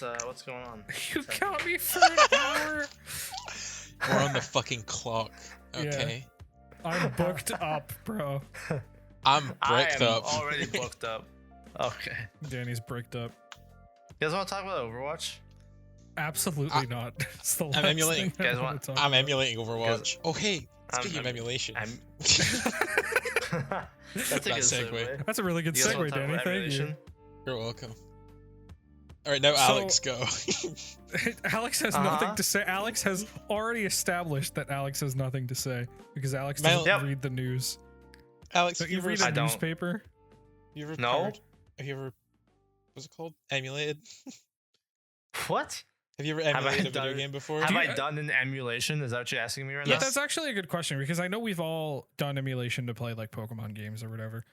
what's going on? You count me for an hour. We're on the fucking clock. Okay. Yeah. I'm booked up, bro. I'm bricked up. Already booked up. Okay. Danny's bricked up. You guys want to talk about Overwatch? Absolutely not. It's the last emulating. thing I Guys wanna want- talk I'm about. emulating Overwatch. Oh, hey. Speaking of I'm- emulation. That's a good That segue. segue. That's a really good You guys wanna segue, talk Danny. about Thank emulation? you. You're welcome. All right, now So- Alex, go. Alex has nothing to say. Alex has already established that Alex has nothing to say because Alex doesn't Yep. read the news. Alex, Don't have you you ever, read I a don't. newspaper? you ever No. powered- Have you ever, what's it called? Emulated? What? Have you ever Have I emulated a video done- game before? Have you- I done an emulation? Is that what you're asking me right Yeah, now? that's actually a good question because I know we've all done emulation to play like Pokemon games or whatever.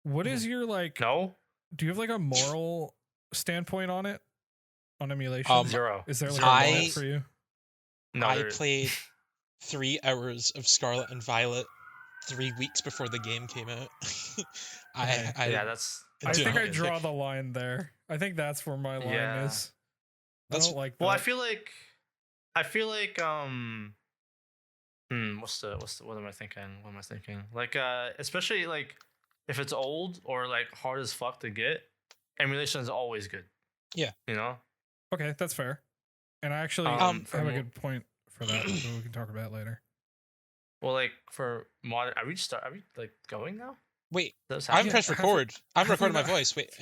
What is your like? No. Do you have like a moral standpoint on it? On emulation? Um, Zero. Is there like Zero a I- moral points. for you? No, I there- played 3 hours of Scarlet and Violet 3 weeks before the game came out. Okay. yeah, that's. I do think I not- draw the line there. I think that's where my line Yeah. is. I That's- don't like that. Well, I feel like what am I thinking? What am I thinking? Like especially like if it's old or like hard as fuck to get, emulation is always good. Yeah. You know? Okay, that's fair. And I actually for have a mo- good point for that, but we can talk about it later. Well, like for modern, are we like going now? Wait, That's I haven't Yeah, pressed have we- record. I'm have we recording my not- voice. Wait.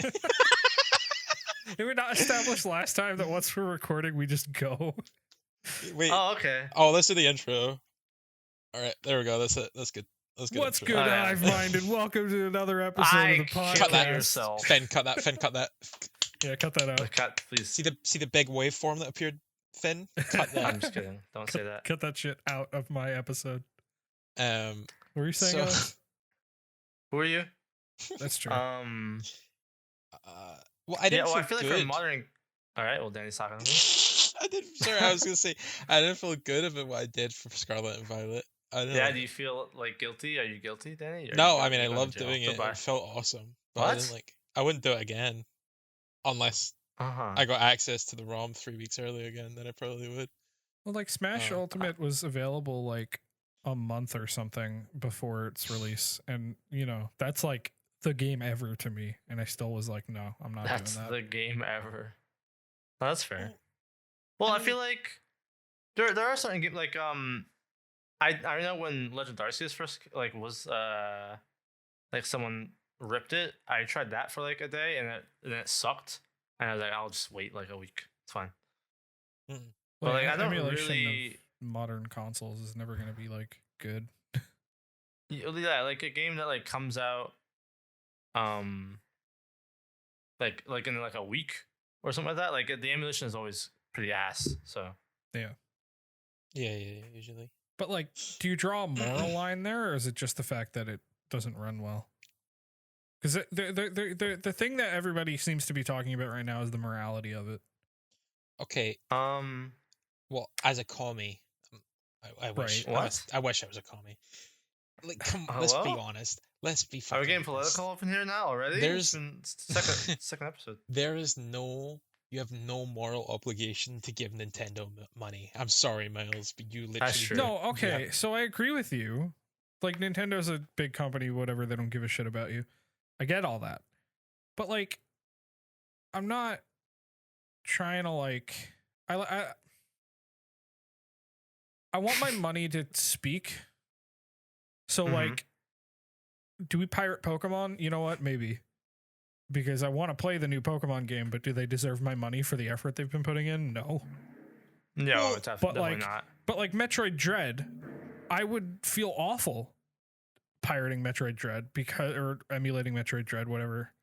Did we not establish last time that once we're recording, we just go? Wait. Oh, okay. Oh, let's do the intro. All right, there we go. That's it. That's good. That's good. What's intro. good, Oh, yeah. Hive Mind, and welcome to another episode I of the can't Cut podcast. that yourself. Finn, cut that. Finn, cut that. Yeah, cut that out. Cut, please. See the big waveform that appeared. Finn, cut that. I'm just kidding. Don't say that. Cut that shit out of my episode. Um. What were you saying? So, Alex? Who are you? That's true. Uh, well, I yeah. didn't Well, feel I feel like good. for modern. All right. Well, Danny's talking to me. I didn't. Sorry, I was gonna say I didn't feel good about what I did for Scarlet and Violet. I don't Yeah. know. Do you feel like guilty? Are you guilty, Danny? Or No, you I mean I going to loved jail? doing it. Goodbye. It felt awesome. But I What? didn't like. I wouldn't do it again, unless Uh-huh. I got access to the ROM 3 weeks early again. Then I probably would. Well, like Smash Ultimate was available like a month or something before its release, and you know that's like the game ever to me, and I still was like, no, I'm not That's doing that. the game ever. Well, that's fair. Well, I I mean- feel like there are certain games like I know when Legend of Arceus first like was like someone ripped it. I tried that for like a day and it sucked. And I was like, I'll just wait like a week. It's fine. But like I don't emulation really of modern consoles is never going to be like good. yeah, like a game that like comes out like in like a week or something like that. Like the emulation is always pretty ass. So Yeah, usually. But like, do you draw a moral line there, or is it just the fact that it doesn't run well? Because the thing that everybody seems to be talking about right now is the morality of it. Okay. Well, as a commie, I wish. Right. What? I wish I was a commie. Like, let's be Hello? honest. Let's be. Are we fucking getting honest. political up in here now already? There's- It's been second episode. There is no. You have no moral obligation to give Nintendo money. I'm sorry, Miles, but you literally. That's true. No, okay, so I agree with you. Like, Nintendo's a big company, whatever, they don't give a shit about you. I get all that. But, like, I'm not trying to, like... I want my money to speak. So, Mhm. like, do we pirate Pokemon? You know what? Maybe. Because I want to play the new Pokemon game, but do they deserve my money for the effort they've been putting in? No. No, Well, it's but, definitely like, not. But like Metroid Dread, I would feel awful pirating Metroid Dread or emulating Metroid Dread, whatever.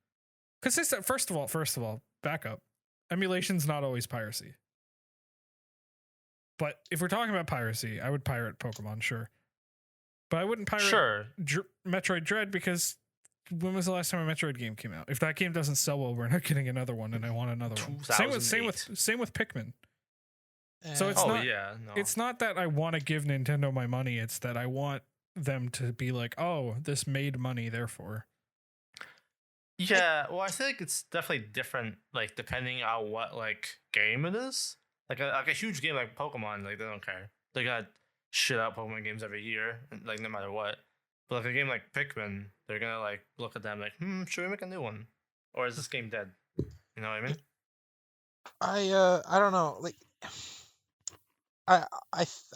Because first of all, back up. Emulation's not always piracy. But if we're talking about piracy, I would pirate Pokemon, sure. But I wouldn't pirate Sure. Metroid Dread because when was the last time a Metroid game came out? If that game doesn't sell well, we're not getting another one, and I want another one. Same with Pikmin. So it's Oh not. yeah, no. It's not that I want to give Nintendo my money. It's that I want them to be like, oh, this made money, therefore. Yeah, well, I feel like it's definitely different, like depending on what like game it is. Like a huge game like Pokemon, like they don't care. They got shit out Pokemon games every year, like no matter what. But like a game like Pikmin, they're gonna like look at them like, should we make a new one, or is this game dead? You know what I mean? I don't know. Like I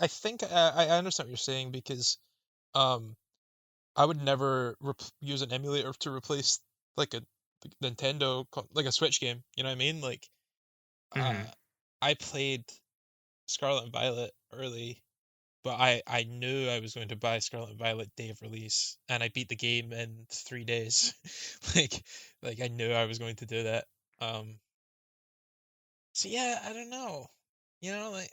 think I understand what you're saying because um I would never use an emulator to replace like a like a Switch game. You know what I mean? Like uh Mm-hmm. I played Scarlet and Violet early, but I knew I was going to buy Scarlet and Violet day of release, and I beat the game in 3 days. like like I knew I was going to do that. Um so yeah, I don't know. You know, like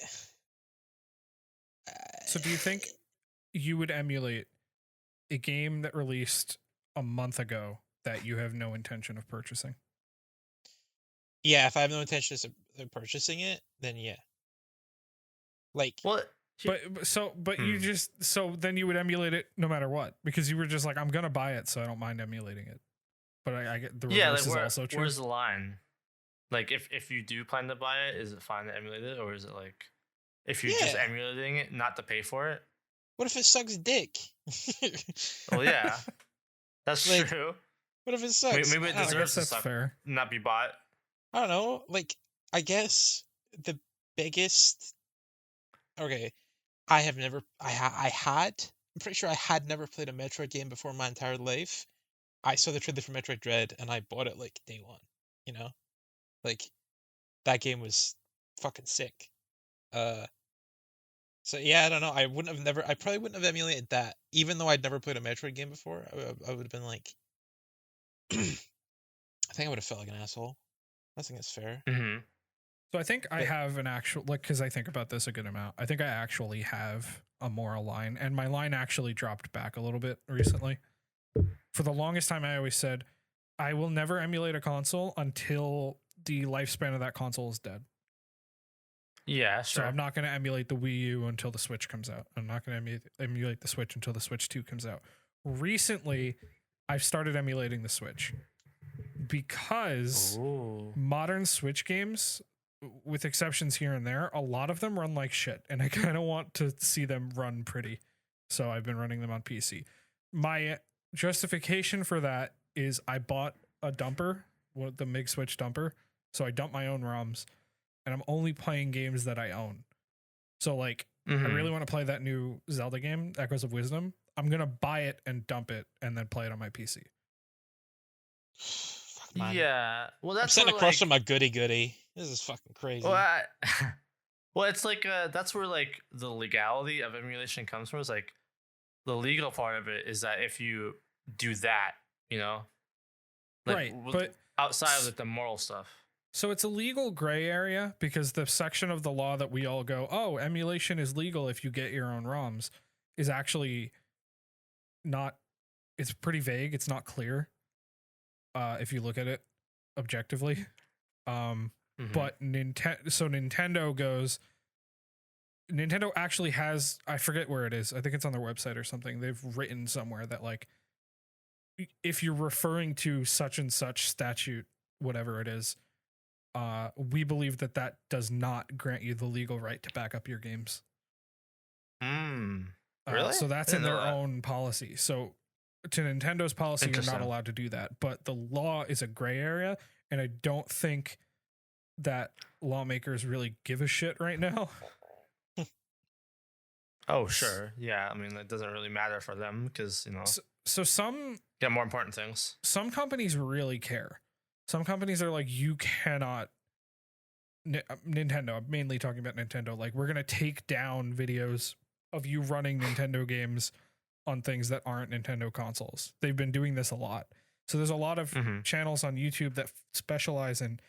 So do you think you would emulate a game that released a month ago that you have no intention of purchasing? yeah, if I have no intention of purchasing it, then yeah. Like Well, But you hmm. just so then you would emulate it no matter what because you were just like I'm gonna buy it so I don't mind emulating it. But I get the Yeah, like reverse is also true. where's the line? Like if you do plan to buy it, is it fine to emulate it, or is it like if you're just yeah, emulating it, not to pay for it? what if it sucks dick? Well, yeah, that's Like, true. what if it sucks? Maybe it I guess deserves to that's suck, fair. not be bought. I don't know. Like, I guess the biggest. Okay, I have never. I had. I'm pretty sure I had never played a Metroid game before in my entire life. I saw the trailer for Metroid Dread and I bought it like day one. You know, like that game was fucking sick. Uh, so yeah, I don't know. I probably wouldn't have emulated that, even though I'd never played a Metroid game before. I would have been like, I think I would have felt like an asshole. I think it's fair. Hmm. So I think I But have an actual like because I think about this a good amount. I think I actually have a moral line, and my line actually dropped back a little bit recently. For the longest time, I always said I will never emulate a console until the lifespan of that console is dead. Yeah, So I'm sure. not going to emulate the Wii U until the Switch comes out. I'm not going to emulate the Switch until the Switch 2 comes out. Recently, I've started emulating the Switch because Ooh. modern Switch games, with exceptions here and there, a lot of them run like shit, and I kind of want to see them run pretty. So I've been running them on PC. My justification for that is I bought a dumper, the MIG Switch dumper, so I dump my own ROMs, and I'm only playing games that I own. So like, I Hmm. really want to play that new Zelda game, Echoes of Wisdom. I'm gonna buy it and dump it, and then play it on my PC. fuck, man, Yeah. Well, I'm that's sitting where across from like, my goody goody. This is fucking well, crazy. well, it's like that's where like the legality of emulation comes from. Is like the legal part of it is that if you do that, you know, like Right, but outside of like the moral stuff. so it's a legal gray area because the section of the law that we all go, oh, emulation is legal if you get your own ROMs, is actually not. It's pretty vague. It's not clear if you look at it objectively. Um, Hmm. but Nintendo goes. Nintendo actually has. I forget where it is. I think it's on their website or something. They've written somewhere that like, if you're referring to such and such statute, whatever it is, we believe that that does not grant you the legal right to back up your games. Mm. Really? So I that's didn't in know their that. own policy. So to Nintendo's policy, you're not Interesting. allowed to do that. But the law is a gray area, and I don't think that lawmakers really give a shit right now. Oh, sure. Yeah. I mean, it doesn't really matter for them because, you know, So some got more important things. companies really care. Some companies are like, you cannot. Nintendo. I'm mainly talking about Nintendo. Like, we're gonna take down videos of you running Nintendo games on things that aren't Nintendo consoles. They've been doing this a lot. So there's a lot of Hmm. channels on YouTube that specialize in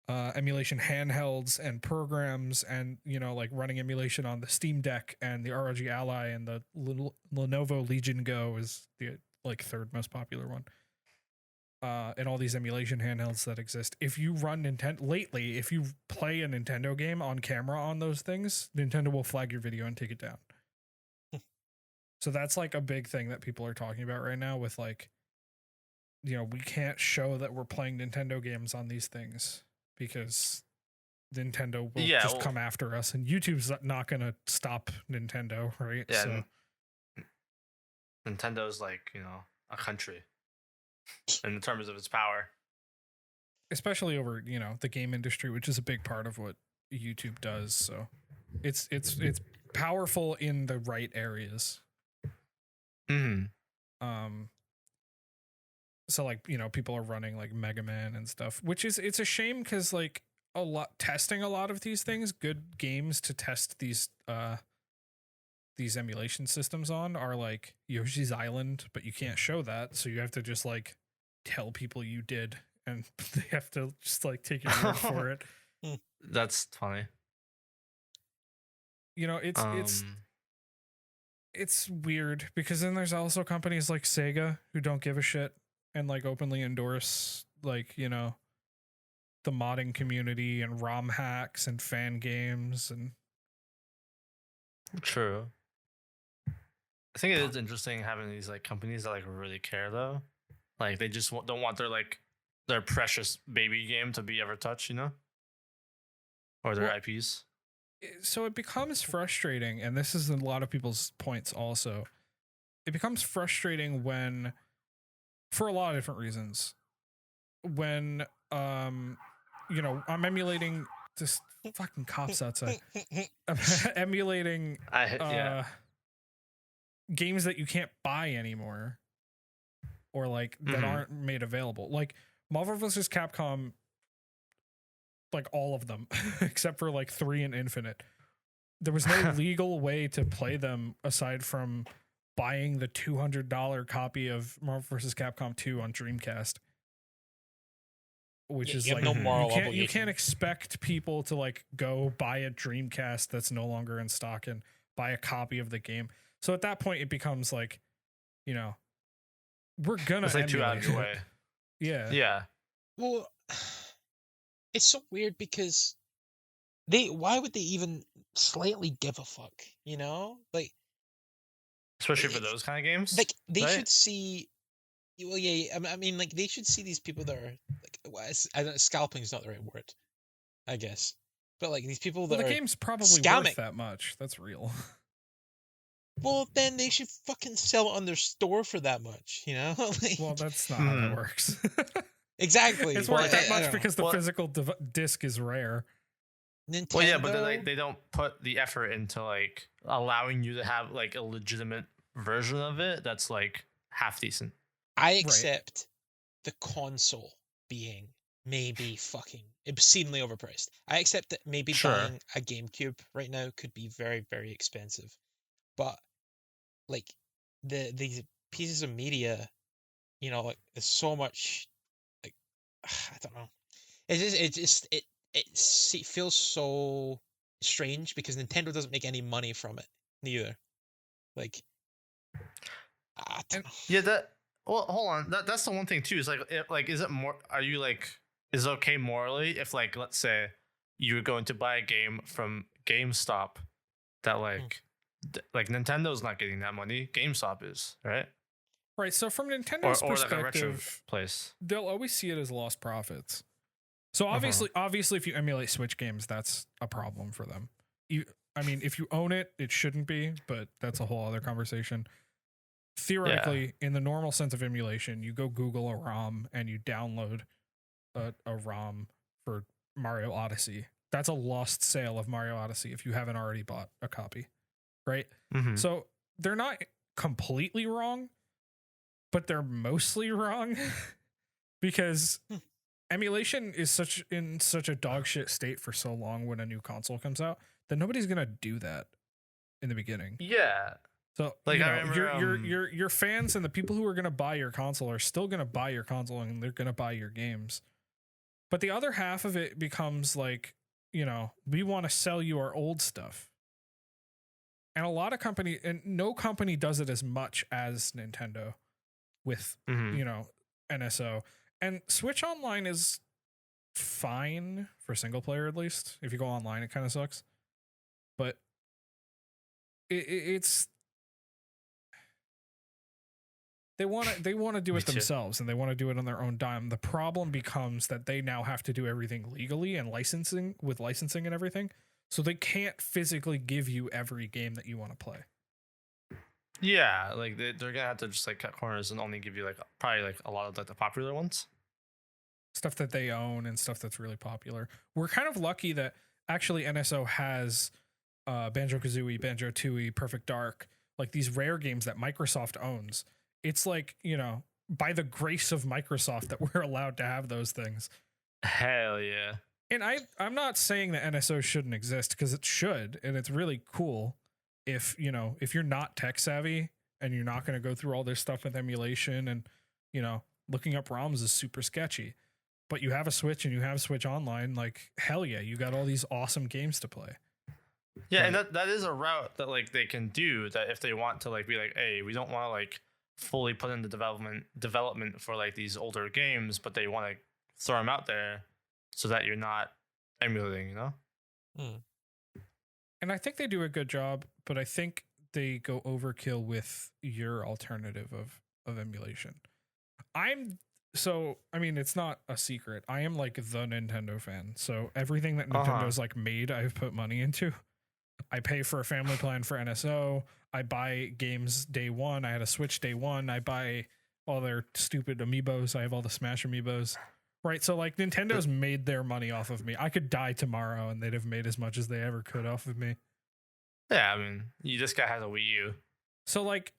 emulation handhelds and programs, and like running emulation on the Steam Deck and the ROG Ally, and the Lenovo Legion Go is the like third most popular one. And all these emulation handhelds that exist. If you run Nintendo lately, if you play a Nintendo game on camera on those things, Nintendo will flag your video and take it down. So that's like a big thing that people are talking about right now with like we can't show that we're playing Nintendo games on these things because Nintendo will Yeah, just well, come after us, and YouTube's not going to stop Nintendo, right? yeah. So Nintendo's like a country in terms of its power. especially over the game industry, which is a big part of what YouTube does. So it's powerful in the right areas. Hmm. So like people are running like Mega Man and stuff, which is it's a shame because like testing a lot of these things, good games to test these emulation systems on are like Yoshi's Island, but you can't show that, so you have to just like tell people you did, and they have to just like take your word for it. That's funny. It's weird because then there's also companies like Sega who don't give a shit and like openly endorse like the modding community and ROM hacks and fan games and True. I think it is interesting having these like companies that like really care though. Like they just don't want their precious baby game to be ever touched, or their IPs. So it becomes frustrating, and this is a lot of people's points also. It becomes frustrating when, for a lot of different reasons, when I'm emulating this fucking cops outside. Emulating games that you can't buy anymore, or like that aren't made available. Like Marvel vs. Capcom, like all of them except for like 3 and Infinite. There was no legal way to play them aside from buying the $200 copy of Marvel vs. Capcom 2 on Dreamcast. Which is like no moral obligation. You can't expect people to like go buy a Dreamcast that's no longer in stock and buy a copy of the game. So at that point it becomes like, we're gonna it's like too out of your way. Yeah. Well, it's so weird because why would they even slightly give a fuck? Like, especially for those kind of games. Like they should see. Well, yeah. I mean, like they should see these people that are like, scalping is not the right word, I guess. But like these people that the are game's probably scamming. Worth that much. That's real. Well, then they should fucking sell it on their store for that much, like, well, that's not how that works. Exactly. It's worth that much because the physical disc is rare. Nintendo. Well, yeah, but then they don't put the effort into like allowing you to have like a legitimate version of it that's like half decent. I accept the console being maybe fucking obscenely overpriced. I accept that maybe buying a GameCube right now could be very, very expensive. But like these pieces of media, like there's so much, like I don't know. It feels so strange because Nintendo doesn't make any money from it neither. Like, I don't know. Yeah, well, hold on. That's the one thing too. Is like, is it more? Are you like, is it okay morally if like, let's say, you're going to buy a game from GameStop that like Nintendo's not getting that money, GameStop is, right? Right. So from Nintendo's or perspective, like a retro place, they'll always see it as lost profits. So obviously, if you emulate Switch games, that's a problem for them. If you own it, it shouldn't be, but that's a whole other conversation. Theoretically, in the normal sense of emulation, you go Google a ROM and you download a ROM for Mario Odyssey. That's a lost sale of Mario Odyssey if you haven't already bought a copy, right? Mm-hmm. So they're not completely wrong, but they're mostly wrong because emulation is in such a dog shit state for so long when a new console comes out that nobody's gonna do that in the beginning. Yeah. So like I remember, your fans and the people who are gonna buy your console are still gonna buy your console and they're gonna buy your games. But the other half of it becomes like, we want to sell you our old stuff. And a lot of no company does it as much as Nintendo with, NSO. And Switch Online is fine for single player, at least. If you go online, it kind of sucks. But it's They want to do Me it too. themselves, and they want to do it on their own dime. The problem becomes that they now have to do everything legally and licensing and everything. So they can't physically give you every game that you want to play. Yeah, like they're gonna have to just like cut corners and only give you like probably like a lot of like the popular ones. Stuff that they own and stuff that's really popular. We're kind of lucky that actually NSO has Banjo-Kazooie, Banjo-Tooie, Perfect Dark, like these rare games that Microsoft owns. It's like, by the grace of Microsoft that we're allowed to have those things. Hell yeah. And I'm not saying that NSO shouldn't exist, because it should, and it's really cool if you're not tech savvy and you're not going to go through all this stuff with emulation, and looking up ROMs is super sketchy. But you have a Switch and you have Switch Online, like hell yeah, you got all these awesome games to play. Yeah, and that is a route that like they can do that if they want to like be like, hey, we don't want to like fully put in the development for like these older games, but they want to throw them out there so that you're not emulating, And I think they do a good job, but I think they go overkill with your alternative of emulation. It's not a secret. I am like the Nintendo fan. So everything that Nintendo's like made, I've put money into. I pay for a family plan for NSO. I buy games day one. I had a Switch day one. I buy all their stupid amiibos. I have all the Smash amiibos. Right. So like Nintendo's made their money off of me. I could die tomorrow and they'd have made as much as they ever could off of me. Yeah, I mean, this guy has a Wii U. So like,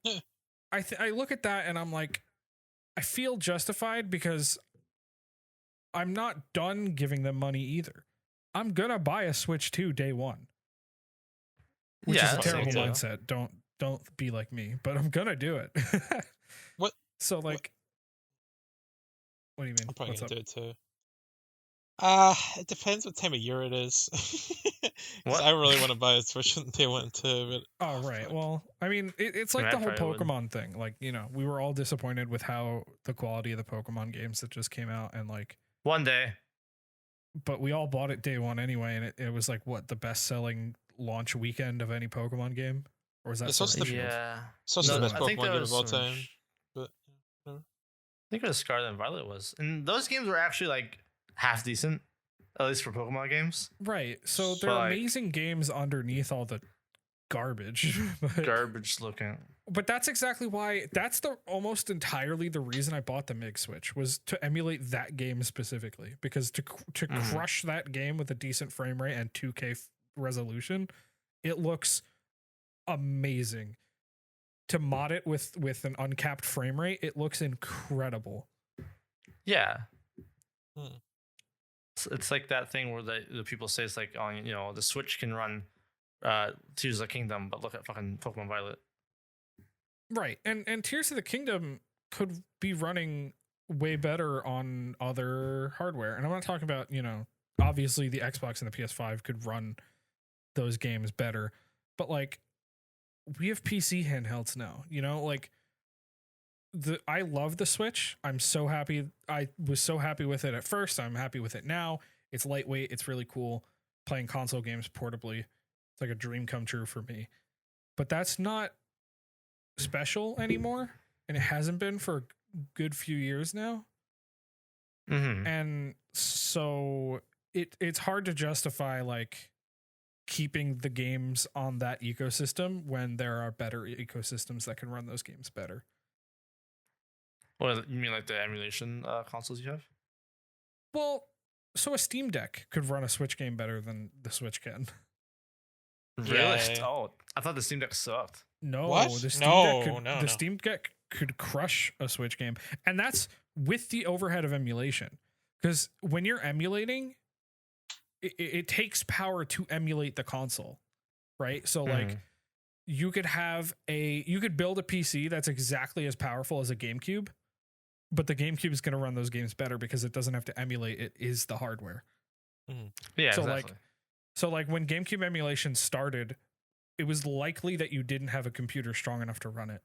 I look at that and I'm like, I feel justified because I'm not done giving them money either. I'm gonna buy a Switch 2 day one, which is a terrible mindset. Don't be like me, but I'm gonna do it. What? So like, what do you mean? I'm probably What's gonna up? do it too. It depends what time of year it is. 'Cause What? I really want to buy a Switch on day one too, but Oh right. Well, I mean, it's like I the whole probably would. Pokemon thing. Like, we were all disappointed with how the quality of the Pokemon games that just came out, and like, One day. but we all bought it day one anyway, and it was like what, the best selling launch weekend of any Pokemon game, or was that It's also Sword and the- Shield? Yeah. it's also No, the best I think Pokemon there game was of all some time. But I think it was Scarlet and Violet was. And those games were actually like half decent, at least for Pokemon games. Right. So they're But, like, amazing games underneath all the garbage. Garbage looking. But that's exactly why. That's the almost entirely the reason I bought the MiG Switch, was to emulate that game specifically, because to crush that game with a decent frame rate and 2K resolution, it looks amazing. To mod it with an uncapped frame rate, it looks incredible. Yeah. Hmm. It's like that thing where the people say it's like on the Switch can run Tears of the Kingdom, but look at fucking Pokemon Violet. Right. And Tears of the Kingdom could be running way better on other hardware. And I'm not talking about, obviously the Xbox and the PS5 could run those games better, but like, we have PC handhelds now, like I love the Switch. I'm so happy. I was so happy with it at first. I'm happy with it now. It's lightweight. It's really cool. Playing console games portably. It's like a dream come true for me. But that's not special anymore. And it hasn't been for a good few years now. Mm-hmm. And so it's hard to justify like keeping the games on that ecosystem when there are better ecosystems that can run those games better. What, you mean like the emulation consoles you have? Well, so a Steam Deck could run a Switch game better than the Switch can. Really? Yeah. Oh, I thought the Steam Deck sucked. No, What? the Steam No, Deck could, no, the no. Steam Deck could crush a Switch game, and that's with the overhead of emulation. Because when you're emulating, it takes power to emulate the console, right? So like, you could build a PC that's exactly as powerful as a GameCube, but the GameCube is going to run those games better because it doesn't have to emulate. It is the hardware. Yeah, So, exactly. So like when GameCube emulation started, it was likely that you didn't have a computer strong enough to run it.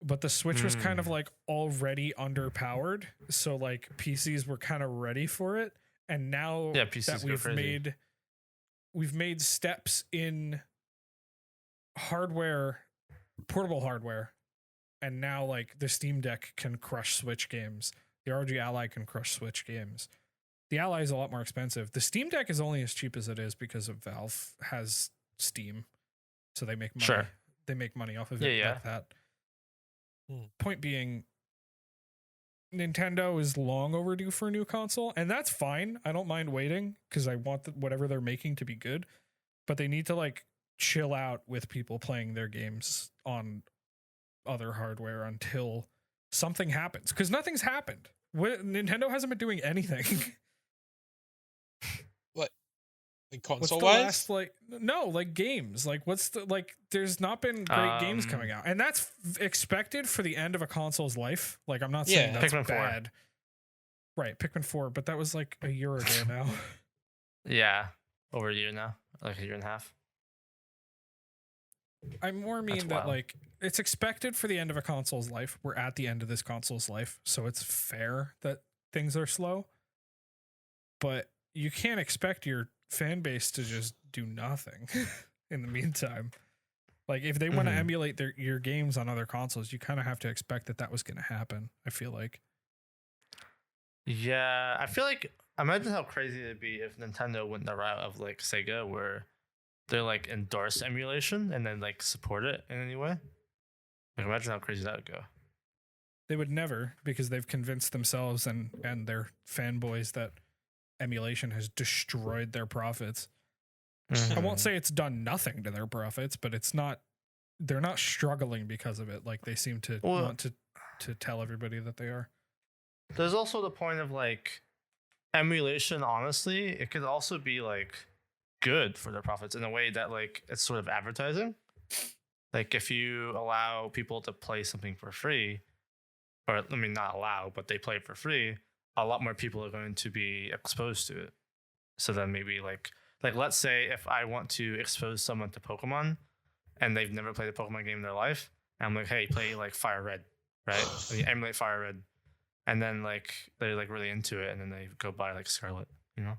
But the Switch was kind of like already underpowered. So like PCs were kind of ready for it. And now PCs that go we've made steps in hardware, portable hardware, and now like the Steam Deck can crush Switch games. The ROG Ally can crush Switch games. The Ally is a lot more expensive. The Steam Deck is only as cheap as it is because of Valve has Steam, so they make money. Sure. They make money off of it Yeah, like that. Hmm. Point being, Nintendo is long overdue for a new console, and that's fine. I don't mind waiting because I want whatever they're making to be good, but they need to like chill out with people playing their games on other hardware until something happens, because nothing's happened. Nintendo hasn't been doing anything. Like What's console the wise? last like games? Like what's the there's not been great games coming out. And that's expected for the end of a console's life. Like I'm not saying Yeah. that's Pikmin 4. bad. Right, Pikmin 4, but that was like a year ago now. Yeah, over a year now, like a year and a half. I more mean That's that wild. like it's expected for the end of a console's life. We're at the end of this console's life, so it's fair that things are slow. But you can't expect your fan base to just do nothing in the meantime. Like if they want to Mhm. emulate your games on other consoles, you kind of have to expect that was going to happen. I feel like. Yeah, I feel like imagine how crazy it'd be if Nintendo went the route of like Sega, where they like endorse emulation and then like support it in any way. Like imagine how crazy that would go. They would never, because they've convinced themselves and their fanboys that emulation has destroyed their profits. I won't Mhm. say it's done nothing to their profits, but it's not. They're not struggling because of it, like they seem to Well- want to tell everybody that they are. There's also the point of like emulation. Honestly, it could also be like good for their profits in a way that like it's sort of advertising. Like if you allow people to play something for free, or I mean not allow, but they play it for free, a lot more people are going to be exposed to it. So then maybe like let's say if I want to expose someone to Pokemon and they've never played a Pokemon game in their life, and I'm like, hey, play like Fire Red, right? And you emulate Fire Red, and then like they're like really into it, and then they go buy like Scarlet, you know?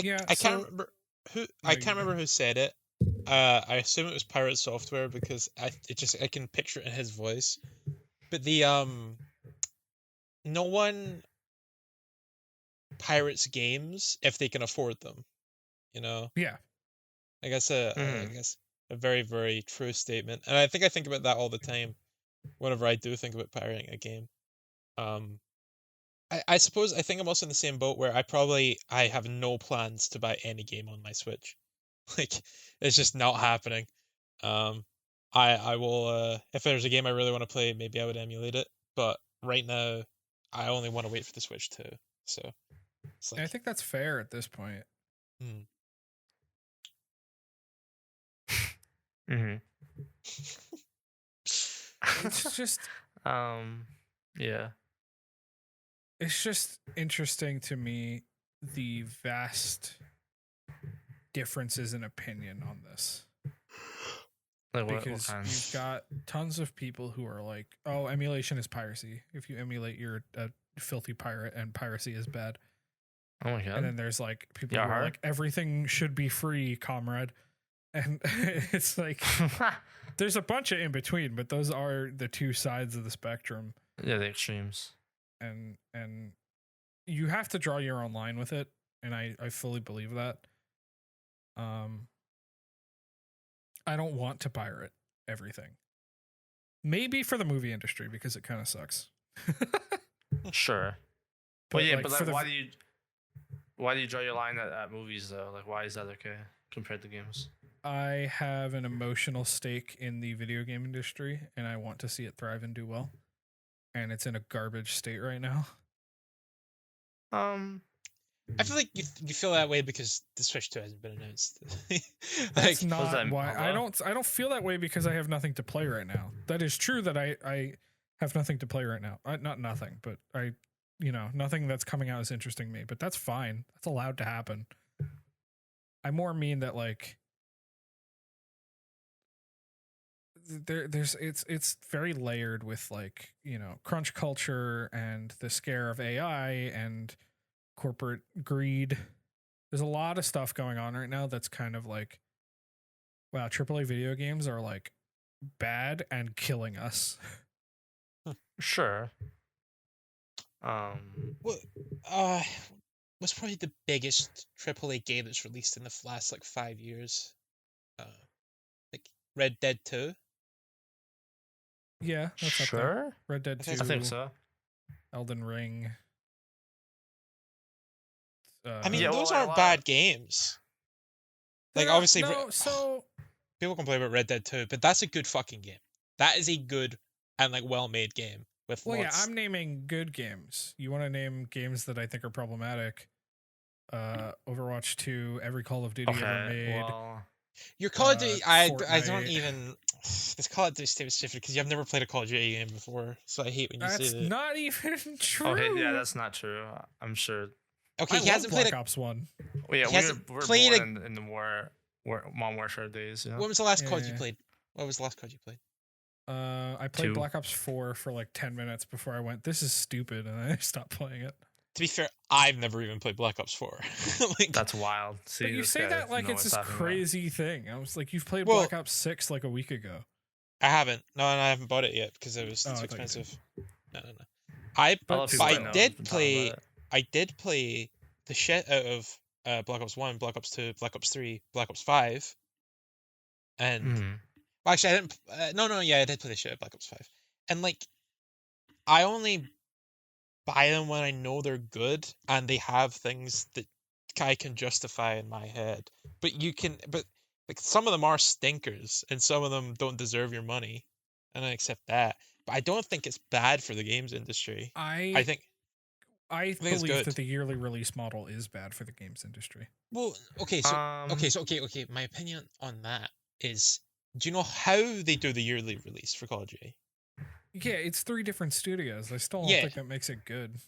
Yeah, I so- can't remember who No, I you can't go. remember who said it. I assume it was Pirate Software because I can picture it in his voice. But no one pirates games if they can afford them. You know, Yeah, I guess a very, very true statement, and I think about that all the time whenever I do think about pirating a game. I suppose I think I'm also in the same boat where I have no plans to buy any game on my Switch. Like it's just not happening. I will if there's a game I really want to play, maybe I would emulate it. But right now, I only want to wait for the Switch 2. So it's and I like, think that's fair at this point. hmm. Mm-hmm. It's just Yeah. it's just interesting to me the vast differences in opinion on this. Like what Because kind? you've got tons of people who are like, "Oh, emulation is piracy. If you emulate, you're a filthy pirate, and piracy is bad." Oh my god. And then there's like people Yeah, who are hard. like, "Everything should be free, comrade." And it's like there's a bunch of in between, but those are the two sides of the spectrum. Yeah, the extremes. And you have to draw your own line with it, and I fully believe that. I don't want to pirate everything. Maybe for the movie industry because it kind of sucks. Sure. But Well, yeah, like, but for like, the why do you draw your line at movies though? Like, why is that okay compared to games? I have an emotional stake in the video game industry, and I want to see it thrive and do well. And it's in a garbage state right now. I feel like you feel that way because the Switch 2 hasn't been announced. That's Like, not that why. I Pablo? don't feel that way because I have nothing to play right now. That is true that I have nothing to play right now. Not nothing, but nothing that's coming out is interesting me. But that's fine. That's allowed to happen. I more mean that like it's very layered with like crunch culture and the scare of AI and corporate greed. There's a lot of stuff going on right now that's kind of like, wow, AAA video games are like bad and killing us. Sure. What was probably the biggest AAA game that's released in the last like 5 years? Like Red Dead 2. Yeah, that's up there. Sure. Red Dead I 2, think I think so. Elden Ring. I mean, Yeah, well, those like, a aren't lot bad of- games. Like, they're not- obviously, no. So people complain about Red Dead 2, but that's a good fucking game. That is a good and like well-made game with well, yeah, lots. I'm naming good games. You want to name games that I think are problematic? Overwatch 2, every Call of Duty ever Okay. made. Well, Your Call of Duty, I don't Fortnite. even. This Call of Duty statement different because you've never played a Call of Duty game before, so I hate when you That's say that. not even true. okay, yeah, that's not true. I'm sure. Okay, I he love hasn't played Black a. Ops 1. Well, yeah, He hasn't we're played born in the Modern Warfare days. You know? When was the last COD you Yeah. played? What was the last COD you played? I played 2. Black Ops 4 for like 10 minutes before I went, this is stupid, and I stopped playing it. To be fair, I've never even played Black Ops 4. Like, That's wild. See, But you this say guy that like knows it's what this he's talking about. crazy thing. I was like, you've played Well- Black Ops 6 like a week ago. I haven't. No, and I haven't bought it yet because it was Oh, I too thought you did. expensive. No. I A lot of people But I know did have been talking play. about it. I did play the shit out of Black Ops 1, Black Ops 2, Black Ops 3, Black Ops 5. And Mhm. well, actually, I didn't. Yeah, I did play the shit out of Black Ops 5. And like, I only buy them when I know they're good and they have things that I can justify in my head. But like some of them are stinkers and some of them don't deserve your money, and I accept that. But I don't think it's bad for the games industry. I think I think it's believe good. that the yearly release model is bad for the games industry. Well, okay, so okay. My opinion on that is, do you know how they do the yearly release for Call of Duty? Yeah, it's 3 different studios. I still don't Yeah. think that makes it good.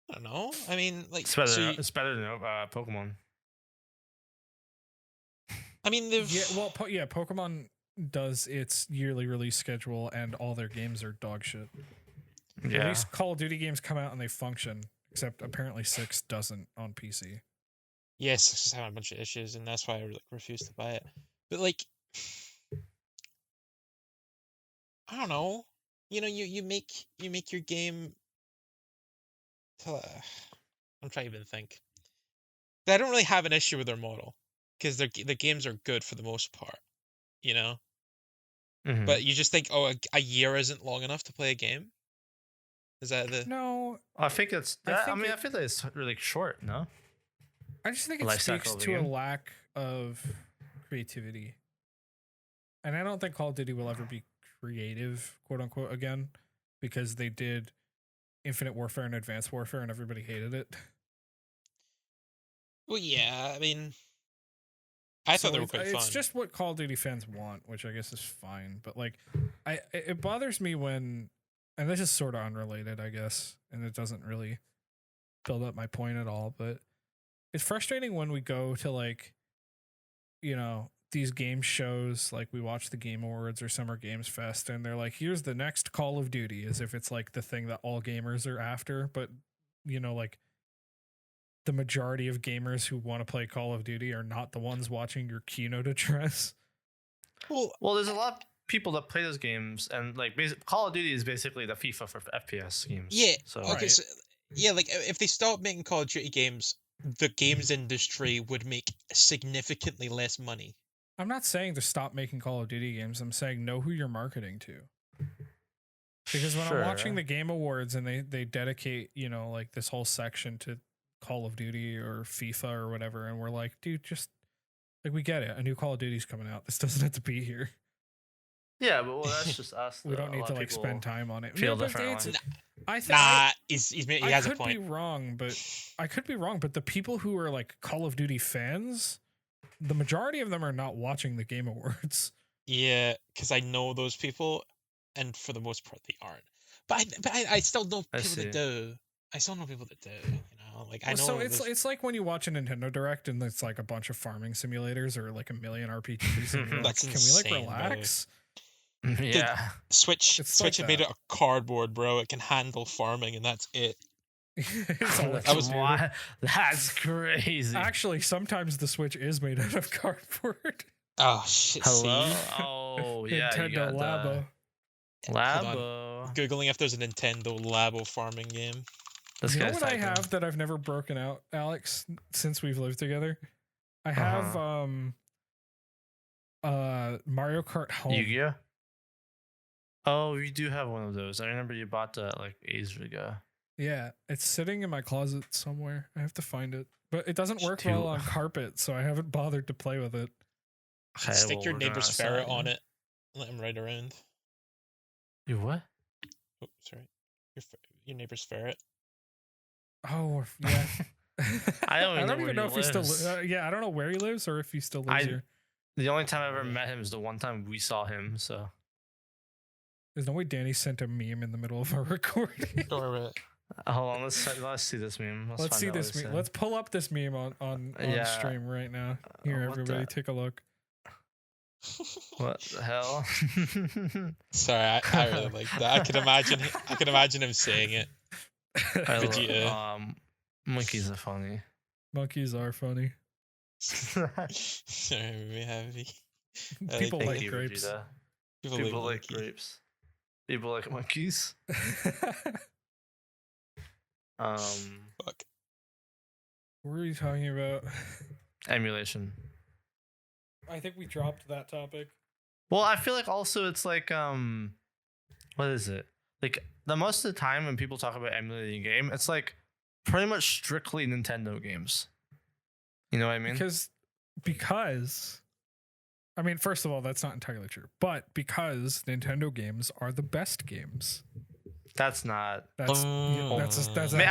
I don't know. I mean, like, It's better. so It's better than Pokemon. I mean, they've Yeah, well, Pokemon does its yearly release schedule, and all their games are dog shit. At Yeah. least Call of Duty games come out and they function, except apparently 6 doesn't on PC. yes, it's just having a bunch of issues, and that's why I like refuse to buy it. But like, I don't know. You know, you make your game. I'm trying to even think. I don't really have an issue with their model because the games are good for the most part. You know, Mhm. but you just think, oh, a year isn't long enough to play a game. Is that the? No, I think it's. I I think mean, I it- feel like it's really short. No. I just think The it life speaks cycle of the to a game. lack of creativity. And I don't think Call of Duty will ever be creative, quote unquote, again, because they did Infinite Warfare and Advanced Warfare and everybody hated it. Well, yeah. I mean, I thought they were quite fun. It's just what Call of Duty fans want, which I guess is fine. But like, it bothers me when, and this is sort of unrelated, I guess, and it doesn't really build up my point at all. But it's frustrating when we go to like, you know, these game shows, like we watch the Game Awards or Summer Games Fest, and they're like, here's the next Call of Duty, as if it's like the thing that all gamers are after. But, you know, like the majority of gamers who want to play Call of Duty are not the ones watching your keynote address. Well, there's a lot of people that play those games, and like Call of Duty is basically the FIFA for FPS games. Yeah. So Okay. Right. So, yeah, like if they stop making Call of Duty games, the games industry would make significantly less money. I'm not saying to stop making Call of Duty games. I'm saying know who you're marketing to. Because when I'm watching Sure. the Game Awards and they dedicate, you know, like this whole section to Call of Duty or FIFA or whatever, and we're like, dude, just like, we get it. A new Call of Duty's coming out. This doesn't have to be here. Yeah, but well, that's just us. We though. don't A need lot to of like people spend time on it. feel but differently. it's- I think Nah, he I has a could be point. wrong, but I could be wrong. But the people who are like Call of Duty fans, the majority of them are not watching the Game Awards. Yeah, because I know those people, and for the most part, they aren't. But I still know I people that see. do. I still know people that do. You know, like I know. So it's there's- it's like when you watch a Nintendo Direct and it's like a bunch of farming simulators or like a million RPGs. And you're like, That's can we like insane, bro. relax? Yeah. Switch it's Switch like have made that. it a cardboard, bro. It can handle farming, and that's it. It's all That's that was- do. why- That's crazy. Actually, sometimes the Switch is made out of cardboard. Oh shit! Hello. See? Oh yeah. Nintendo you got Labo. the Hold on. Labo. Googling if there's a Nintendo Labo farming game. This You know guy's what I typing. have that I've never broken out, Alex, since we've lived together? I have Mario Kart Home. Yu-Gi-Oh. Oh, you do have one of those. I remember you bought that like ages ago. Yeah, it's sitting in my closet somewhere. I have to find it. But it doesn't work Too- well on carpet, so I haven't bothered to play with it. Okay, Stick well, your we're going neighbor's outside, ferret yeah. on it. And let him ride around. You what? Oh, sorry. Your neighbor's ferret. Oh, yeah. I don't even know even where know he if he still lives. yeah, I don't know where he lives or if he still lives here. The only time I ever met him is the one time we saw him. So There's no way Danny sent a meme in the middle of our recording. Don't worry about it. hold on, let's see this meme. Let's find see out what this he meme. said. Let's pull up this meme on Yeah. stream right now. Here, What everybody, the- take a look. What the hell? Sorry, I really like that. I can imagine him saying it. I love- Vegeta. Monkeys are funny. Monkeys are funny. Sorry, we have People Thank like you, grapes. Vegeta. people People like like grapes. People like monkeys. Fuck. What were you talking about? Emulation. I think we dropped that topic. Well, I feel like also it's like what is it? Like the most of the time when people talk about emulating a game, it's like pretty much strictly Nintendo games. You know what I mean? Because I mean, first of all, that's not entirely true. But because Nintendo games are the best games. That's not. That's I mean, I think That's a they're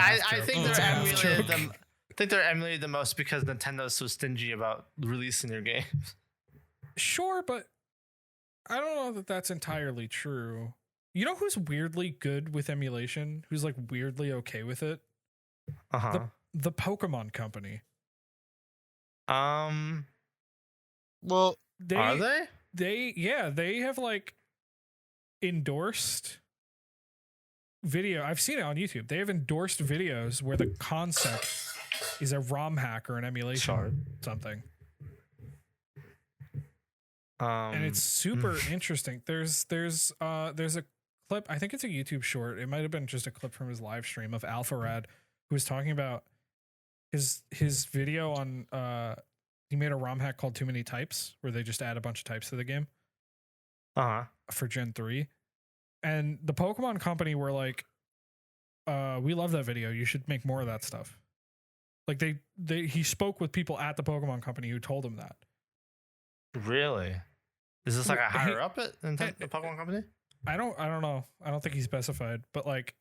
half emulated joke. them. I think they're emulated the most because Nintendo is so stingy about releasing their games. Sure, but I don't know that that's entirely true. You know who's weirdly good with emulation? Who's like weirdly okay with it? Uh huh. The Pokemon Company. Well, Are they? They have like endorsed video. I've seen it on YouTube. They have endorsed videos where the concept is a ROM hack or an emulation Sure. something. And And it's super interesting. There's a clip, I think it's a YouTube short. It might have been just a clip from his live stream of Alpharad, who was talking about his video on he made a ROM hack called Too Many Types, where they just add a bunch of types to the game for Gen 3. And the Pokemon Company were like, we love that video. You should make more of that stuff. Like he spoke with people at the Pokemon Company who told him that. Really? Is this like a Well, higher up at Nintendo, the Pokemon Company? I don't know. I don't think he specified, but like,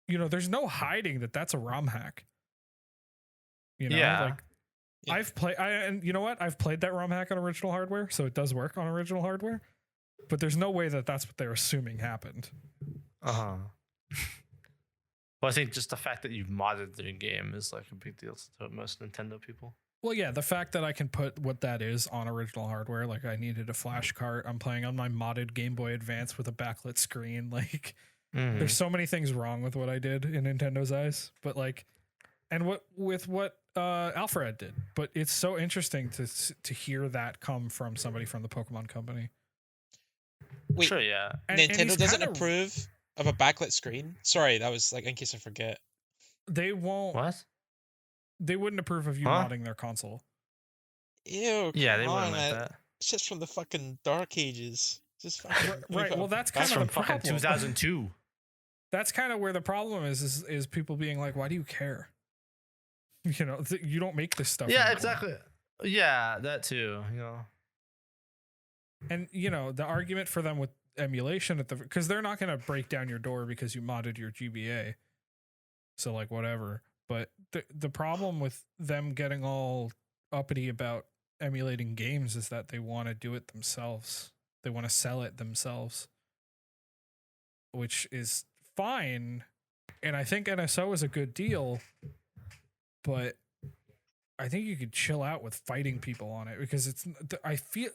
you know, there's no hiding that that's a ROM hack. You know, Yeah. like Yeah. and you know what? I've played that ROM hack on original hardware, so it does work on original hardware. But there's no way that that's what they're assuming happened. Uh huh. Well, I think just the fact that you've modded their game is like a big deal to most Nintendo people. Well, yeah, the fact that I can put what that is on original hardware, like I needed a flash cart. I'm playing on my modded Game Boy Advance with a backlit screen. Like, Mhm. there's so many things wrong with what I did in Nintendo's eyes, but like, and what Alfred did. But it's so interesting to hear that come from somebody from the Pokemon Company. wait, Sure, yeah. And Nintendo he's doesn't kinda- approve of a backlit screen? Sorry, that was like in case I forget. They won't. What? They wouldn't approve of you Huh? modding their console. Ew, Yeah, they come wouldn't on, like that. It's just from the fucking dark ages. Just fucking Right. Well, that's kind That's of from the fucking problem. 2002. That's kind of where the problem is people being like, "Why do you care?" You know, you don't make this stuff. Yeah, anymore. exactly. Yeah, that too. You know. And you know, the argument for them with emulation because they're not going to break down your door because you modded your GBA. So like whatever. But the problem with them getting all uppity about emulating games is that they want to do it themselves. They want to sell it themselves, which is fine. And I think NSO is a good deal, but I think you could chill out with fighting people on it because I feel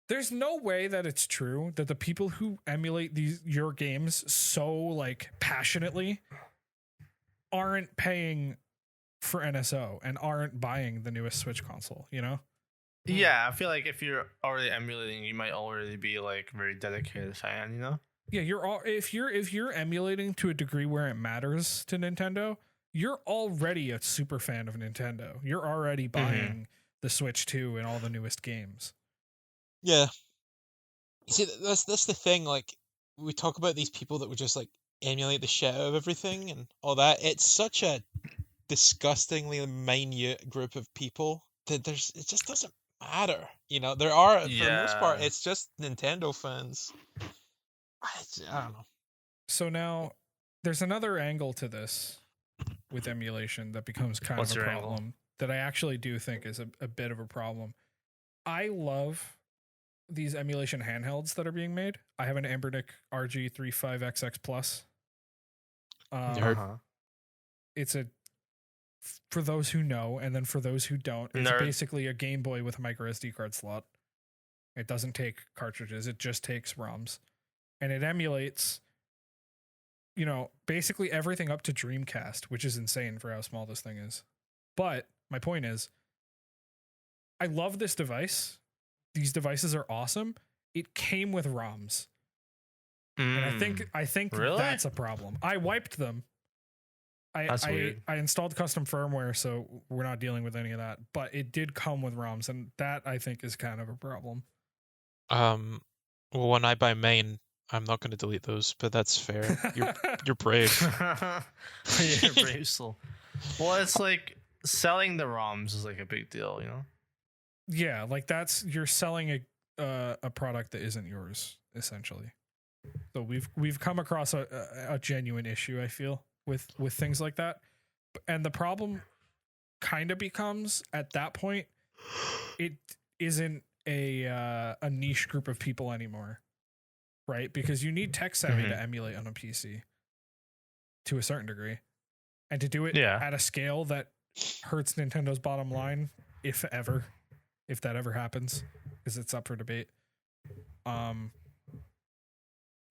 there's no way that it's true that the people who emulate your games so like passionately aren't paying for NSO and aren't buying the newest Switch console, you know? Yeah, I feel like if you're already emulating, you might already be like very dedicated fan. You know. Yeah, you're all if you're emulating to a degree where it matters to Nintendo, you're already a super fan of Nintendo. You're already buying the Switch 2 and all the newest games. Yeah. See, that's the thing. Like, we talk about these people that would just like emulate the shit out of everything and all that. It's such a disgustingly minute group of people that it just doesn't matter. You know, there are for the most part, Yeah. it's just Nintendo fans. I don't know. So now there's another angle to this with emulation that becomes kind What's of a your angle? problem that I actually do think is a bit of a problem. I love these emulation handhelds that are being made. I have an Ambernic RG35XX Plus. Nerd. Uh-huh. It's for those who know, and then for those who don't, it's Nerd. basically a Game Boy with a micro SD card slot. It doesn't take cartridges, it just takes ROMs. And it emulates, you know, basically everything up to Dreamcast, which is insane for how small this thing is. But my point is, I love this device. These devices are awesome. It came with ROMs. And I think Really? that's a problem. I wiped them. That's weird. I installed custom firmware, so we're not dealing with any of that. But it did come with ROMs, and that I think is kind of a problem. Well, when I buy mine, I'm not going to delete those, but that's fair. You're brave. Yeah, brave soul. Well, it's like selling the ROMs is like a big deal, you know? Yeah, like you're selling a product that isn't yours, essentially. So we've come across a genuine issue, I feel, with things like that. And the problem kind of becomes at that point, it isn't a niche group of people anymore, right? Because you need tech savvy to emulate on a PC to a certain degree, and to do it at a scale that hurts Nintendo's bottom line, if that ever happens, because it's up for debate.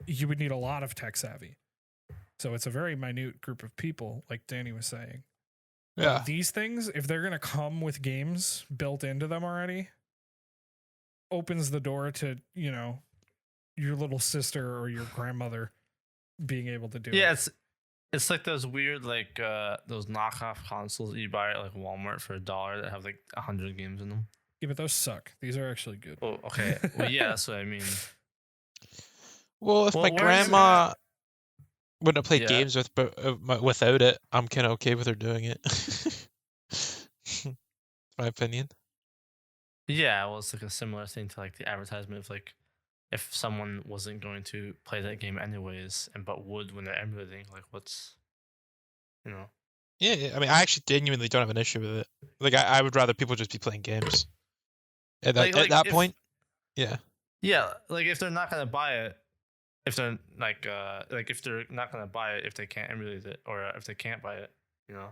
You would need a lot of tech savvy. So it's a very minute group of people, like Danny was saying. Yeah. But these things, if they're going to come with games built into them already, opens the door to, you know, your little sister or your grandmother being able to do it. Yeah, it's like those weird like those knockoff consoles that you buy at like Walmart for $1 that have like 100 games in them. Yeah, but those suck. These are actually good. Oh, okay. Well, yeah, that's what I mean. Well, if my grandma wouldn't have played games without it, I'm kind of okay with her doing it. My opinion. Yeah, well, it's like a similar thing to like the advertisement of like if someone wasn't going to play that game anyways, but would when they're emulating, like what's, you know? Yeah, I mean, I actually genuinely don't have an issue with it. Like, I would rather people just be playing games. At that point, yeah. Yeah, like if they're not gonna buy it, if they're if they're not gonna buy it if they can't emulate it, or if they can't buy it, you know,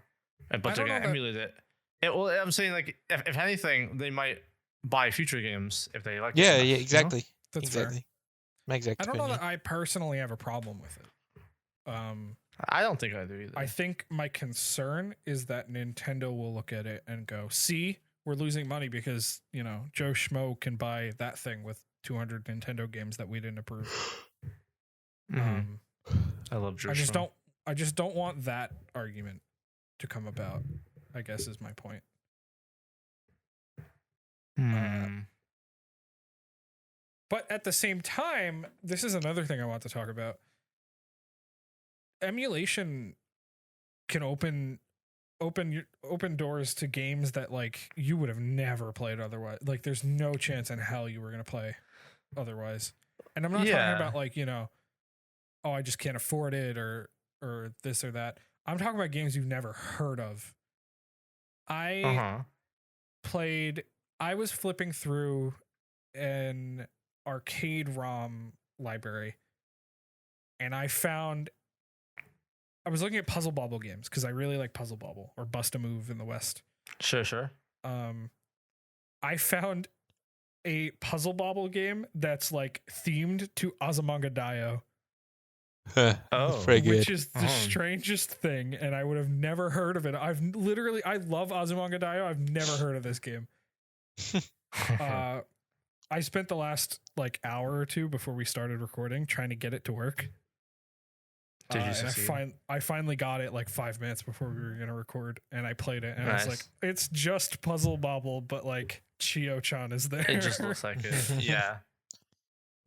but they're gonna emulate it. Well, I'm saying like if anything, they might buy future games if they like. Yeah, it enough, exactly. You know? That's exactly. Fair. My exact I don't opinion. know that I personally have a problem with it. I don't think I do either. I think my concern is that Nintendo will look at it and go, "See, we're losing money because, you know, Joe Schmo can buy that thing with 200 Nintendo games that we didn't approve." I love Joe Schmo. I just don't want that argument to come about, I guess is my point. But at the same time, this is another thing I want to talk about. Emulation can open doors to games that like you would have never played otherwise. Like there's no chance in hell you were going to play otherwise. And I'm not talking about like, you know, oh, I just can't afford it or this or that. I'm talking about games you've never heard of. I was flipping through an arcade ROM library, and I was looking at Puzzle Bobble games because I really like Puzzle Bobble, or Bust a Move in the West. Sure. I found a Puzzle Bobble game that's like themed to Azumanga Daioh. Which is the strangest thing, and I would have never heard of it. I love Azumanga Daioh. I've never heard of this game. I spent the last like hour or two before we started recording trying to get it to work. Did you And succeed? I finally got it like 5 minutes before we were gonna record, and I played it, and I was like, Nice. it's just Puzzle Bobble, but like Chio-chan is there. It just looks like it. Yeah.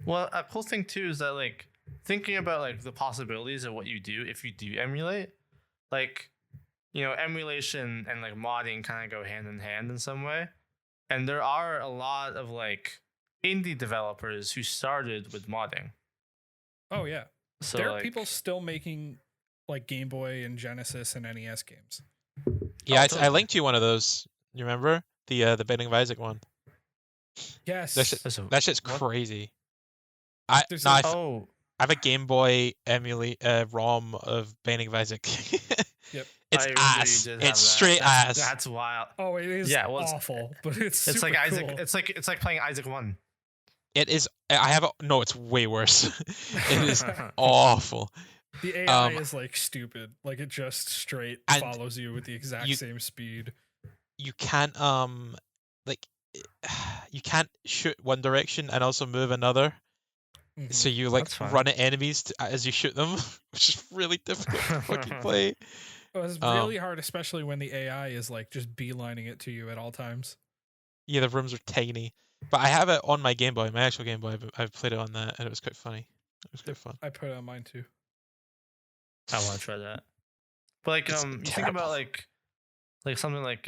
Well, a cool thing too is that like thinking about like the possibilities of what you do if you do emulate, like emulation and like modding kind of go hand in hand in some way, and there are a lot of like indie developers who started with modding. Oh yeah, So there are like, people still making like Game Boy and Genesis and NES games. Yeah, Oh, I totally. linked you one of those. You remember the Binding of Isaac one? Yes, That shit's what? crazy. There's No, a- Oh, I have a Game Boy emulate ROM of Binding of Isaac. Yep. It's I remember you ass. did It's have that. straight ass. That's wild. oh, it is Yeah, well, awful, but it's it's super like Isaac. cool. It's like playing Isaac 1. It is. I have a no. It's way worse. It is awful. The AI Um, is like stupid. Like it just straight And follows you with the exact you- same speed. You can't like you can't shoot one direction and also move another. Mhm. So you like That's fine. run at enemies as you shoot them, which is really difficult to fucking play. It was really hard, especially when the AI is like just beelining it to you at all times. Yeah, the rooms are tiny. But I have it on my Game Boy, my actual Game Boy. But I've played it on that, and it was quite funny. It was quite fun. I put it on mine too. I want to try that. But like It's you think terrible. about like something like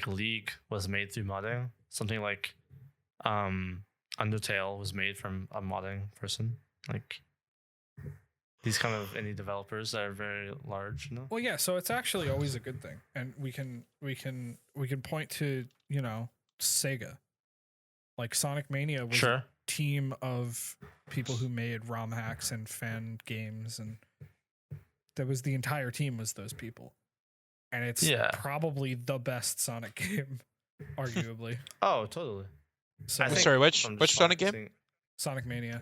League was made through modding. Something like Undertale was made from a modding person. Like these kind of indie developers that are very large, Well, yeah, so it's actually always a good thing, and we can point to Sega, like Sonic Mania was a Sure. team of people who made ROM hacks and fan games, and that was the entire team was those people, and it's Yeah. probably the best Sonic game, arguably. Oh, totally. So I think Sorry, which from just Sonic game? seeing- Sonic Mania.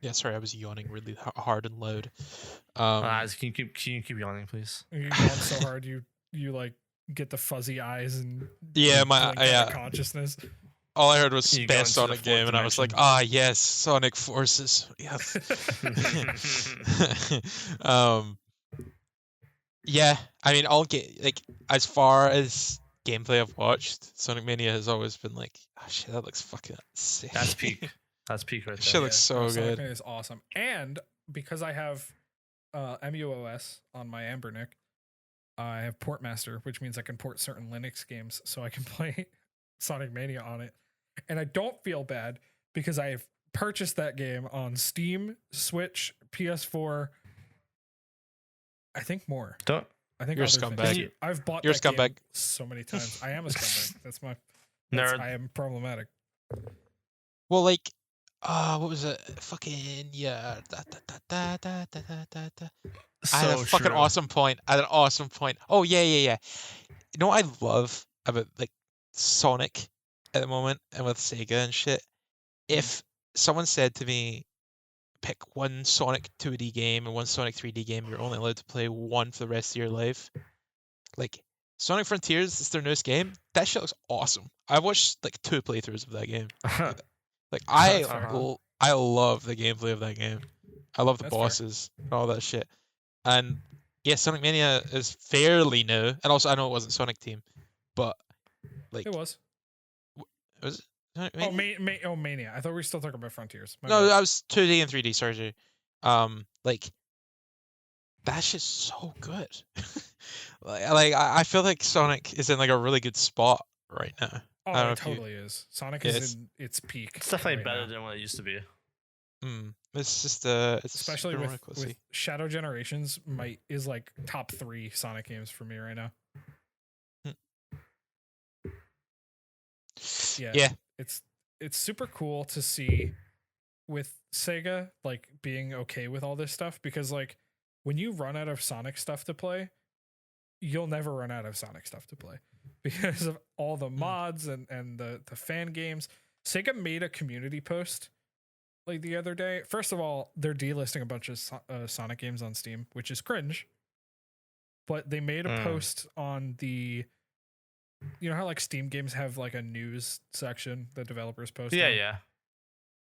Yeah, sorry, I was yawning really hard and loud. Can you keep yawning, please? You yawn so hard you like get the fuzzy eyes and Yeah, blink out of yeah. consciousness. All I heard was You go best into the Sonic game, fourth and I was like, dimension. yes, Sonic Forces. Yes. Yeah, I mean, I'll get like as far as gameplay I've watched, Sonic Mania has always been like, oh shit, that looks fucking sick. That's peak. That's peak right Shit there. looks so Sonic good. Mania is awesome, and because I have MUOS on my Ambernick, I have Portmaster, which means I can port certain Linux games, so I can play Sonic Mania on it. And I don't feel bad because I have purchased that game on Steam, Switch, PS4. I think more. Don't. I think You're a other scumbag. things. I've bought You're a that game scumbag. so many times. I am a scumbag. That's Nerd. I am problematic. Well, like, what was it? Fucking yeah. I had a So fucking true. awesome point. I had an awesome point. Oh yeah. You know what I love about like Sonic at the moment and with Sega and shit? If someone said to me, pick one Sonic 2D game and one Sonic 3D game, you're only allowed to play one for the rest of your life. Like Sonic Frontiers is their newest game. That shit looks awesome. I watched like 2 playthroughs of that game. Like I Uh-huh. I love the gameplay of that game. I love the That's fair. bosses and all that shit. And yeah, Sonic Mania is fairly new. And also I know it wasn't Sonic Team, but like It was. was it Sonic Oh, Mania? Mania. I thought we were still talking about Frontiers. My No, bad. I was 2D and 3D, sorry. Like that shit's so good. like I feel like Sonic is in like a really good spot right now. Oh, I don't know it if you- totally is. Sonic Yeah, is in its peak. It's definitely right better now. than what it used to be. It's just it's Especially been with ridiculously- Shadow Generations is like top 3 Sonic games for me right now. Yeah. It's super cool to see with Sega like being okay with all this stuff, because like when you run out of Sonic stuff to play, you'll never run out of Sonic stuff to play because of all the mods and the fan games. Sega made a community post like the other day. First of all, they're delisting a bunch of Sonic games on Steam, which is cringe. But they made a post on the you know how like Steam games have like a news section that developers post Yeah, on? yeah.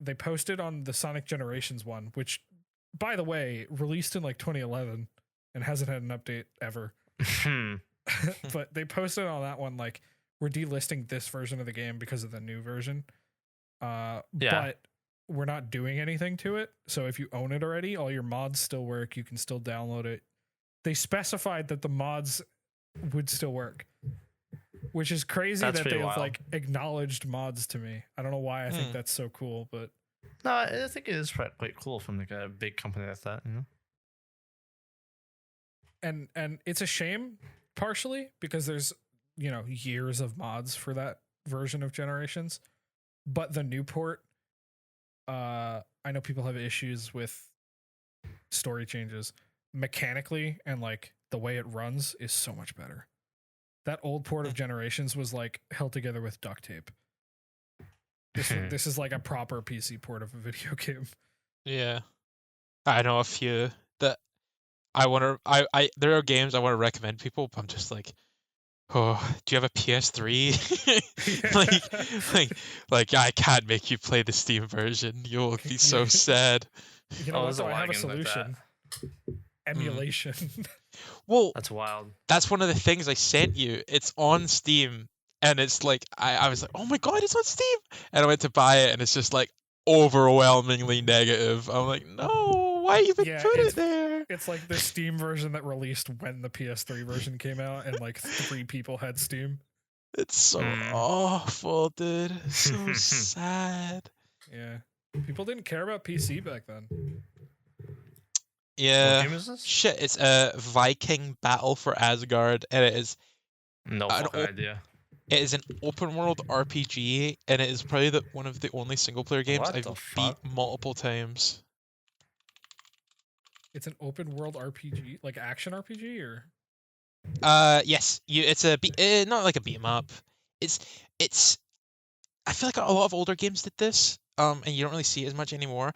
They posted on the Sonic Generations one, which, by the way, released in like 2011 and hasn't had an update ever. Hmm. But they posted on that one like, we're delisting this version of the game because of the new version. Yeah. But we're not doing anything to it. So if you own it already, all your mods still work. You can still download it. They specified that the mods would still work, which is crazy That's that pretty they've wild. like acknowledged mods to me. I don't know why I think Hmm. that's so cool, but No, I think it is quite cool from like a big company like that. You know. and it's a shame partially because there's, you know, years of mods for that version of Generations, but the new port, I know people have issues with story changes. Mechanically and like the way it runs is so much better. That old port of Generations was like held together with duct tape. This is like a proper PC port of a video game. Yeah, I know a few that I want to. I there are games I want to recommend people, but I'm just like, oh, do you have a PS3? like I can't make you play the Steam version. You'll be so sad. You know Oh, what? there's a Though I lot have of a games like that. solution. Emulation. Well, That's wild. that's one of the things I sent you. It's on Steam, and it's like I was like, oh my god, it's on Steam, and I went to buy it, and it's just like overwhelmingly negative. I'm like, no, why even Yeah, put it there? It's like the Steam version that released when the PS3 version came out, and like 3 people had Steam. It's so Mm. awful, dude. It's so sad. Yeah, people didn't care about PC back then. What Yeah. game is this? Shit, it's a Viking Battle for Asgard, and it is No an fucking idea. it is an open world RPG, and it is probably one of the only single player games What I've the beat fuck? multiple times. It's an open world RPG, like action RPG, or Yes, it's a not like a beat 'em up. It's I feel like a lot of older games did this, and you don't really see it as much anymore.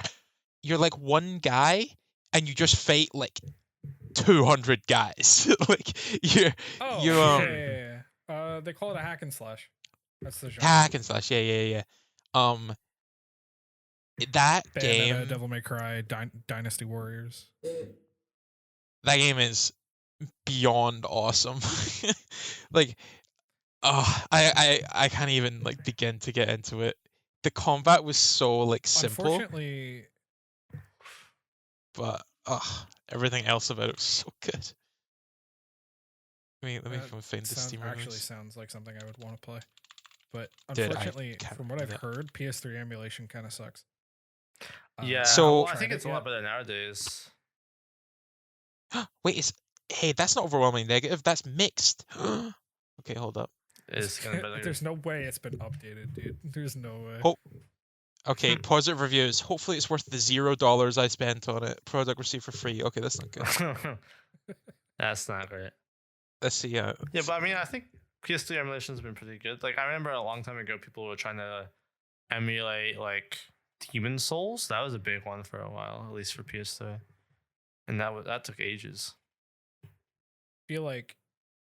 You're like one guy, and you just fight like 200 guys. Like you oh you yeah. They call it a hack and slash. That's the genre. hack and slash. Yeah. Um, that Bayonetta, game Devil May Cry, Dynasty Warriors. that game is beyond awesome. Like, oh, I can't even like begin to get into it. The combat was so like simple, Unfortunately, but everything else about it was so good. Let me that find the Steam actually release. sounds like something I would want to play. But Dude, I unfortunately, can't from what I've remember heard, PS3 emulation kind of sucks. Yeah. So- well, I think it's a lot better nowadays. Wait, hey, that's not overwhelmingly negative. That's mixed. Okay, hold up. It's kind of better. There's no way it's been updated, dude. There's no way. Hope. Okay, positive reviews. Hopefully, it's worth the $0 I spent on it. Product received for free. Okay, that's not good. That's not great. Let's see. Yeah, but I mean, I think PS3 emulation's been pretty good. Like, I remember a long time ago, people were trying to emulate like Demon Souls. That was a big one for a while, at least for PS3, and that took ages. I feel like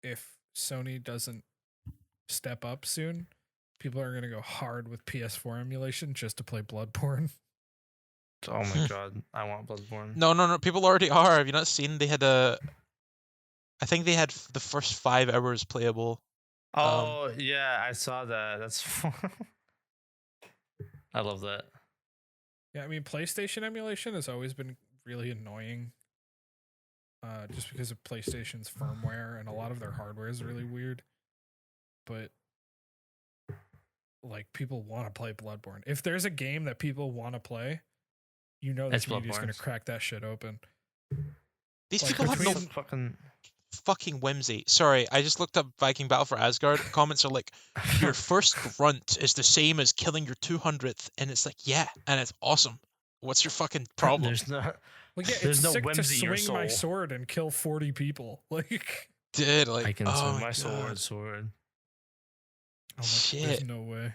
if Sony doesn't step up soon, people are gonna go hard with PS4 emulation just to play Bloodborne. Oh my god, I want Bloodborne. No. People already are. Have you not seen? They had I think they had the first 5 hours playable. Oh yeah, I saw that. That's I love that. Yeah, I mean PlayStation emulation has always been really annoying. Just because of PlayStation's firmware and a lot of their hardware is really weird. But like people want to play Bloodborne. If there's a game that people want to play, you know the It's community's gonna Bloodborne. crack that shit open. These Like, people have no between- fucking. fucking whimsy. Sorry, I just looked up Viking Battle for Asgard. Comments are like, your first grunt is the same as killing your 200th, and it's like, yeah, and it's awesome. What's your fucking problem? There's not. Well, yeah, There's it's no sick to whimsy in your swing my soul. sword and kill 40 people. Like, Dude, like, I can oh swing my my God. sword. there's Shit. no way.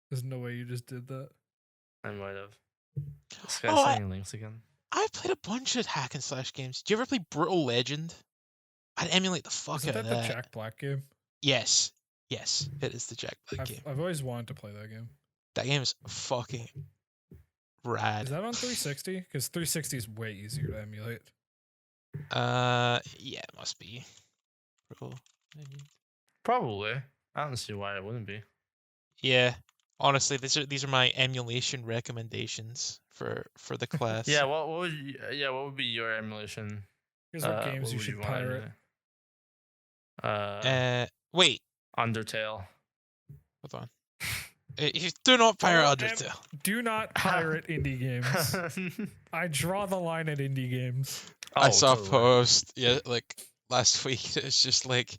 There's no way you just did that. I might have. This guy's Oh, sending links again. I've played a bunch of hack and slash games. Do you ever play Brutal Legend? I'd emulate the fuck Isn't out of that the that. Jack Black game? Yes, it is the Jack Black game. I've always wanted to play that game. That game is fucking rad. Is that on 360? Because 360 is way easier to emulate. Yeah, it must be. Bro. Probably. I don't see why it wouldn't be. Yeah, honestly, these are my emulation recommendations for the class. Yeah. What would be your emulation? Here's what games what you would should wanna pirate. emulate? Wait, Undertale. hold on. You do not pirate Oh, Undertale. Do not pirate indie games. I draw the line at indie games. I saw a totally. post, like last week. It's just like,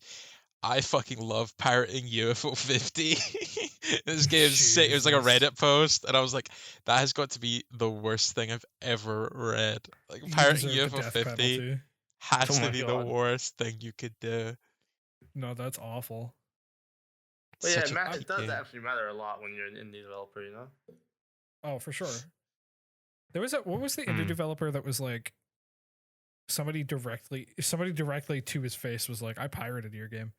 I fucking love pirating UFO 50. This game's sick. It was like a Jesus. Reddit post, and I was like, that has got to be the worst thing I've ever read. Like You pirating deserve the UFO death 50 penalty. has Oh to my be the God. worst thing you could do. No, that's awful. But yeah, Such a it does game. actually matter a lot when you're an indie developer, you know? Oh, for sure. There was what was the indie developer that was like somebody directly to his face was like, I pirated your game.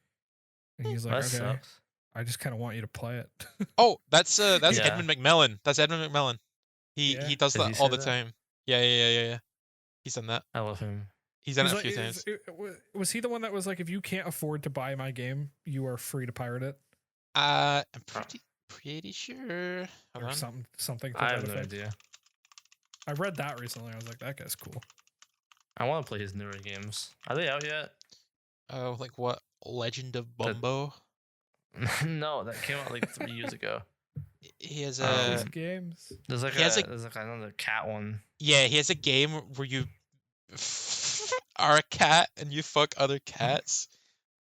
And he's like, That okay, sucks. I just kind of want you to play it. Oh, that's Yeah. Edmund McMillan. That's Edmund McMillan. Yeah. He does Did he that all say the that? time. Yeah. He's done that. I love him. He's done He's it a like, few times. was he the one that was like, if you can't afford to buy my game, you are free to pirate it? I'm pretty sure. Hold Or on. something to I that have no effect. idea. I read that recently. I was like, that guy's cool. I want to play his newer games. Are they out yet? Oh, like what? Legend of Bumbo. No, that came out like 3 years ago. He has These a games. There's like He has there's like another cat one. yeah. He has a game where you are a cat and you fuck other cats.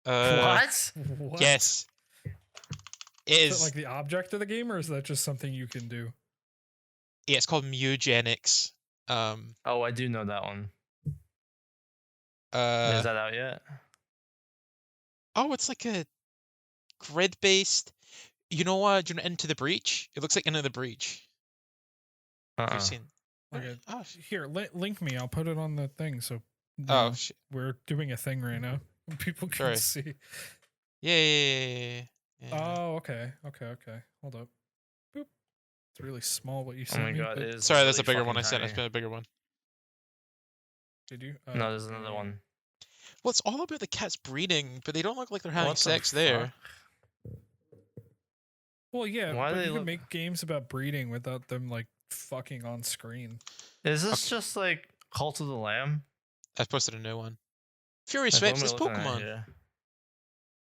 What? What? Yes. It Is is. that like the object of the game, or is that just something you can do? Yeah, it's called Mugenics. Oh, I do know that one. Uh. Is that out yet? Oh, it's like a grid-based. You know what? Do you know Into the Breach? It looks like Into the Breach. Have you seen? Okay. Oh, Here, link me. I'll put it on the thing. So you oh know, shit. we're doing a thing right now. People can Sorry. see. Yeah. Oh, okay. Hold up. Boop. It's really small what you Oh sent my me. god, but- it is. Sorry, that's a really bigger one I fucking sent. It's tiny. been a bigger one. Did you? No, there's another one. Well, it's all about the cats breeding, but they don't look like they're having What the sex there. Well, yeah, Why but do they you can look- make games about breeding without them like fucking on screen. Is this just like Cult of the Lamb? I've posted a new one. Fury Like, what Swipes am I is looking at Pokemon. here?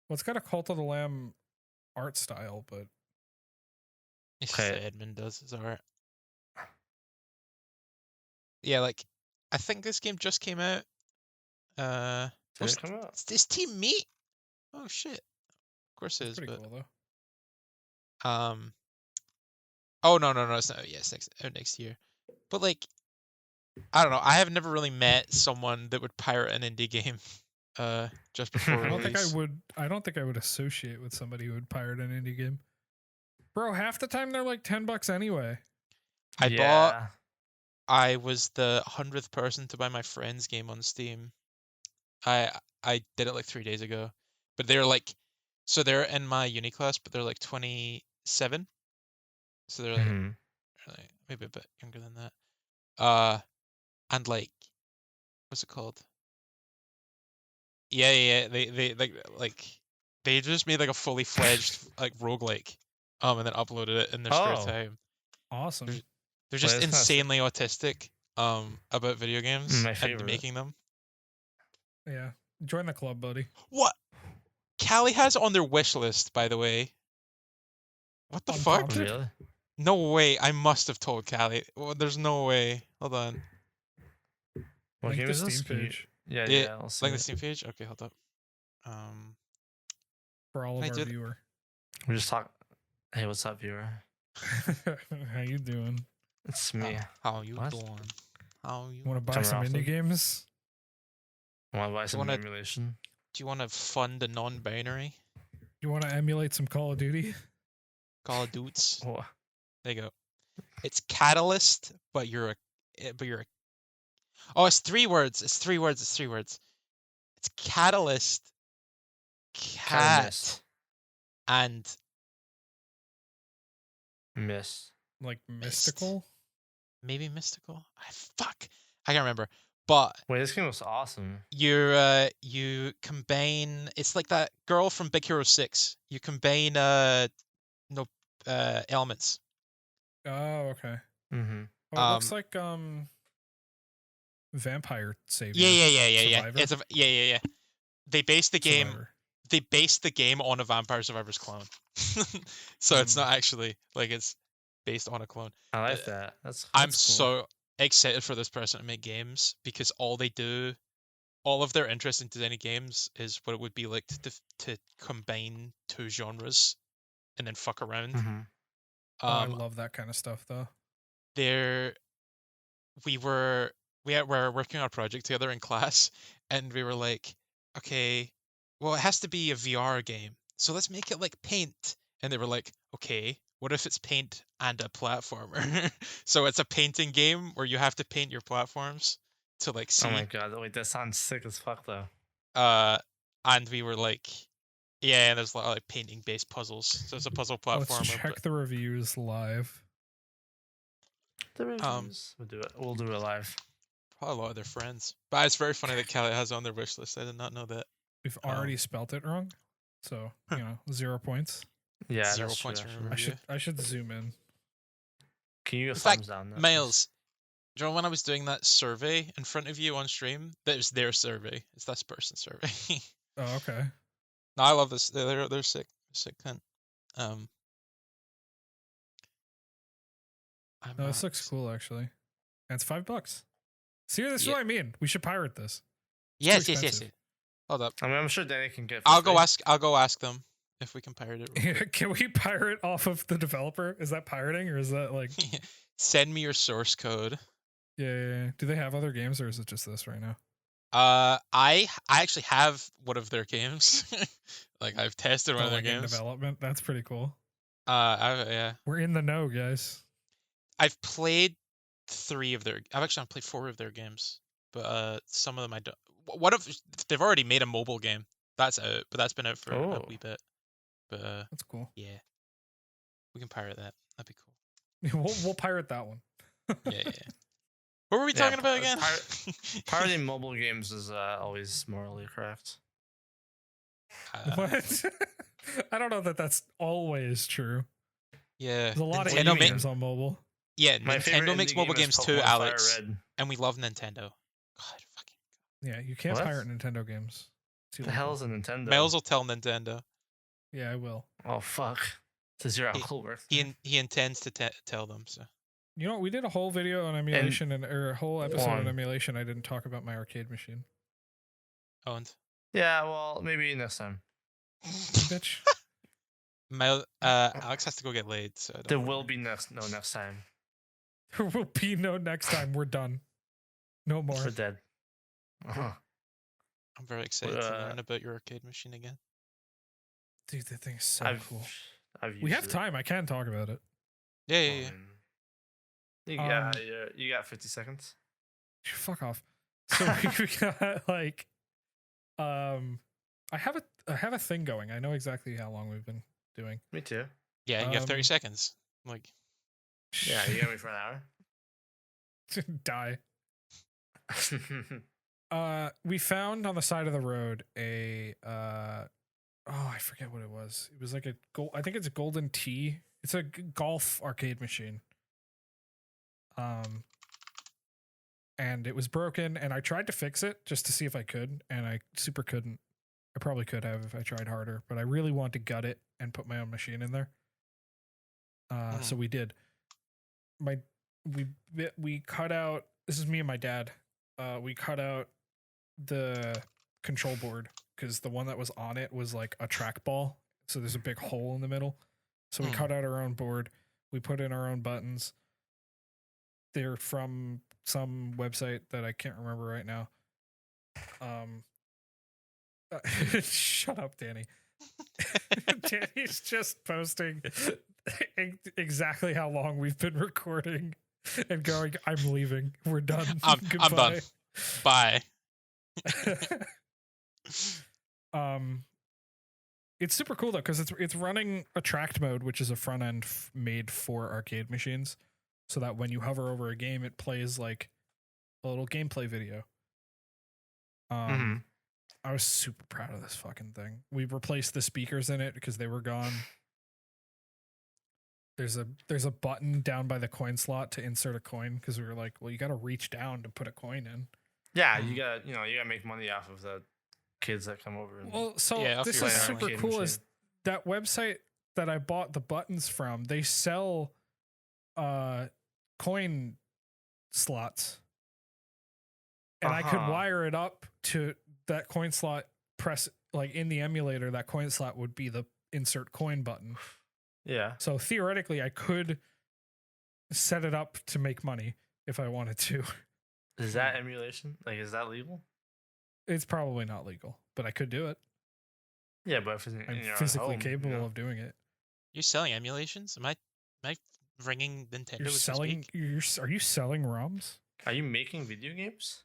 Well, it's got a Cult of the Lamb art style, but It's Okay. just Edmund does his art. Yeah, like I think this game just came out. Did what's- it come out? Is Team Meat? Oh shit! Of course it it's is, pretty but cool though. Oh no, it's not. Yes, next year. But like, I don't know. I have never really met someone that would pirate an indie game. Just before I don't think I release. would. I don't think I would associate with somebody who would pirate an indie game. Bro, half the time they're like $10 anyway. I was the 100th person to buy my friend's game on Steam. I did it like 3 days ago, but they're like, so they're in my uni class, but they're like 27, so they're like, Mhm. like maybe a bit younger than that. And like, what's it called? Yeah. They they just made like a fully fledged like roguelike, and then uploaded it in their spare Oh. time. Awesome. They're just that's kinda sick. insanely autistic about video games My and favorite. making them. Yeah. Join the club, buddy. What? Callie has it on their wish list, by the way. What the fuck? Unprompted? Really? No way. I must have told Callie. Well, there's no way. Hold on. What Link game the is this? Steam Can you- page Yeah, Yeah, yeah. I'll see Like the it. Steam page? Okay, hold up. for all of Can I our do that? viewer. We just talk. Hey, what's up, viewer? How you doing? It's me. How you What? doing? How you? Want to buy Coming some off indie them. games? Want to buy some wanna- emulation? Do you want to fund a non-binary? You want to emulate some Call of Duty? Call of Dudes. Oh, There you go. It's Catalyst, but you're a. Oh, it's 3 words. It's 3 words. It's Catalyst, Kinda Cat, and Miss. Like Mist. mystical. maybe Mystical. I can't remember. But Wait, this game was awesome. you combine. It's like that girl from Big Hero 6. You combine elements. Oh, okay. Mm-hmm. Oh, it looks like Vampire Savior. Yeah. Survivor? It's yeah. They based the game. Survivor. They based the game on a Vampire Survivors clone. So it's not actually like it's based on a clone. I like that. I'm That's cool. so excited for this person to make games because all of their interest in designing games is what it would be like to combine two genres and then fuck around. Mm-hmm. I love that kind of stuff, though. We were working on a project together in class, and we were like, okay, well, it has to be a VR game, so let's make it like Paint. And they were like, okay, what if it's Paint and a platformer? So it's a painting game where you have to paint your platforms to like see. Oh my god! Wait, that sounds sick as fuck though. And we were like, yeah, and there's a lot of like painting based puzzles. So it's a puzzle platformer. Let's check the reviews live. The reviews. We'll do it live. Probably a lot of their friends. But it's very funny that Kelly has on their wish list. I did not know that. We've already spelt it wrong, so 0 points. Yeah, 0 that's points true, for actually. review. I should zoom in. Can you go fact, thumbs down? That, Miles, do you know when I was doing that survey in front of you on stream? That was their survey. It's this person's survey. Oh, okay. No, I love this. They're sick. Sick cunt. No, this looks cool actually. And it's $5. See, this is Yeah. what I mean. We should pirate this. Yes. too expensive. Hold up. I mean, I'm sure Danny can get. I'll go ask them if we can pirate it. Real quick. Can we pirate off of the developer? Is that pirating or is that like? Send me your source code. Yeah. Do they have other games or is it just this right now? I actually have one of their games. Like I've tested one of their Like in games. development. That's pretty cool. Yeah. We're in the know, guys. I've played 3 of their. I've played 4 of their games, but some of them I don't. What if they've already made a mobile game? That's out, but that's been out for a wee bit. But That's cool. yeah, we can pirate that. That'd be cool. We'll pirate that one. Yeah. What were we talking about again? Pirating mobile games is always morally correct. What? I don't know that that's always true. Yeah, There's a lot of Nintendo indie games on mobile. Yeah, My Nintendo makes indie mobile game is games too, Pokemon Fire Alex, Red. and we love Nintendo. God, fucking. Yeah, you can't What? pirate Nintendo games. What the hell is a Nintendo? Miles will tell Nintendo. Yeah, I will. Oh fuck! Does your uncle work? He intends to tell them. So. You know, we did a whole video on emulation or a whole episode on emulation. I didn't talk about my arcade machine. Oh, and Yeah, well, maybe next time. Bitch. Alex has to go get laid, so There will be next time. There will be no next time. We're done. No more. We're dead. Uh-huh. I'm very excited to learn about your arcade machine again. Dude, that thing's so cool. I've We used have it. time. I can talk about it. Yeah. You got 50 seconds. Fuck off. So we got like, I have a thing going. I know exactly how long we've been doing. Me too. Yeah, you have 30 seconds. Like. Yeah, you got me for an hour. Die. We found on the side of the road a I forget what it was. It was like I think it's a Golden Tee. It's a golf arcade machine. And it was broken, and I tried to fix it just to see if I could, and I super couldn't. I probably could have if I tried harder, but I really want to gut it and put my own machine in there. So we did. We cut out. This is me and my dad. We cut out the control board because the one that was on it was like a trackball, so there's a big hole in the middle. So we cut out our own board. We put in our own buttons. They're from some website that I can't remember right now. Shut up, Danny. Danny's just posting exactly how long we've been recording and going, I'm leaving. We're done. I'm done. Bye. It's super cool though because it's running attract mode, which is a front end made for arcade machines, so that when you hover over a game, it plays like a little gameplay video. I was super proud of this fucking thing. We replaced the speakers in it because they were gone. There's a button down by the coin slot to insert a coin because we were like, well, you got to reach down to put a coin in. Yeah, you gotta make money off of the kids that come over. And Well, so Yeah, this play is an super arcade cool. machine. Is that website that I bought the buttons from? They sell coin slots, and I could wire it up to that coin slot. Press like in the emulator, that coin slot would be the insert coin button. yeah, So theoretically, I could set it up to make money if I wanted to. is that emulation? Like, is that legal? It's probably not legal, but I could do it. Yeah, but if it's I'm in your own physically home, capable of doing it. You're selling emulations? Am I ringing Nintendo? You're as we selling. speak? Are you selling ROMs? Are you making video games?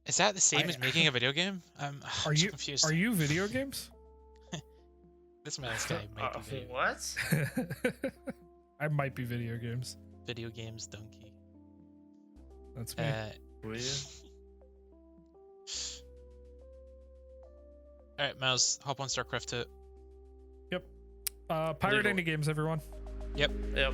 Is that the same I- as making a video game? I'm Are you confused. Are you video games? This man's guy might be video, What? I might be video games. video games donkey. That's me. Will you? Alright, Mouse, hop on StarCraft 2. Pirate legal. Indie Games, everyone. Yep. Yep.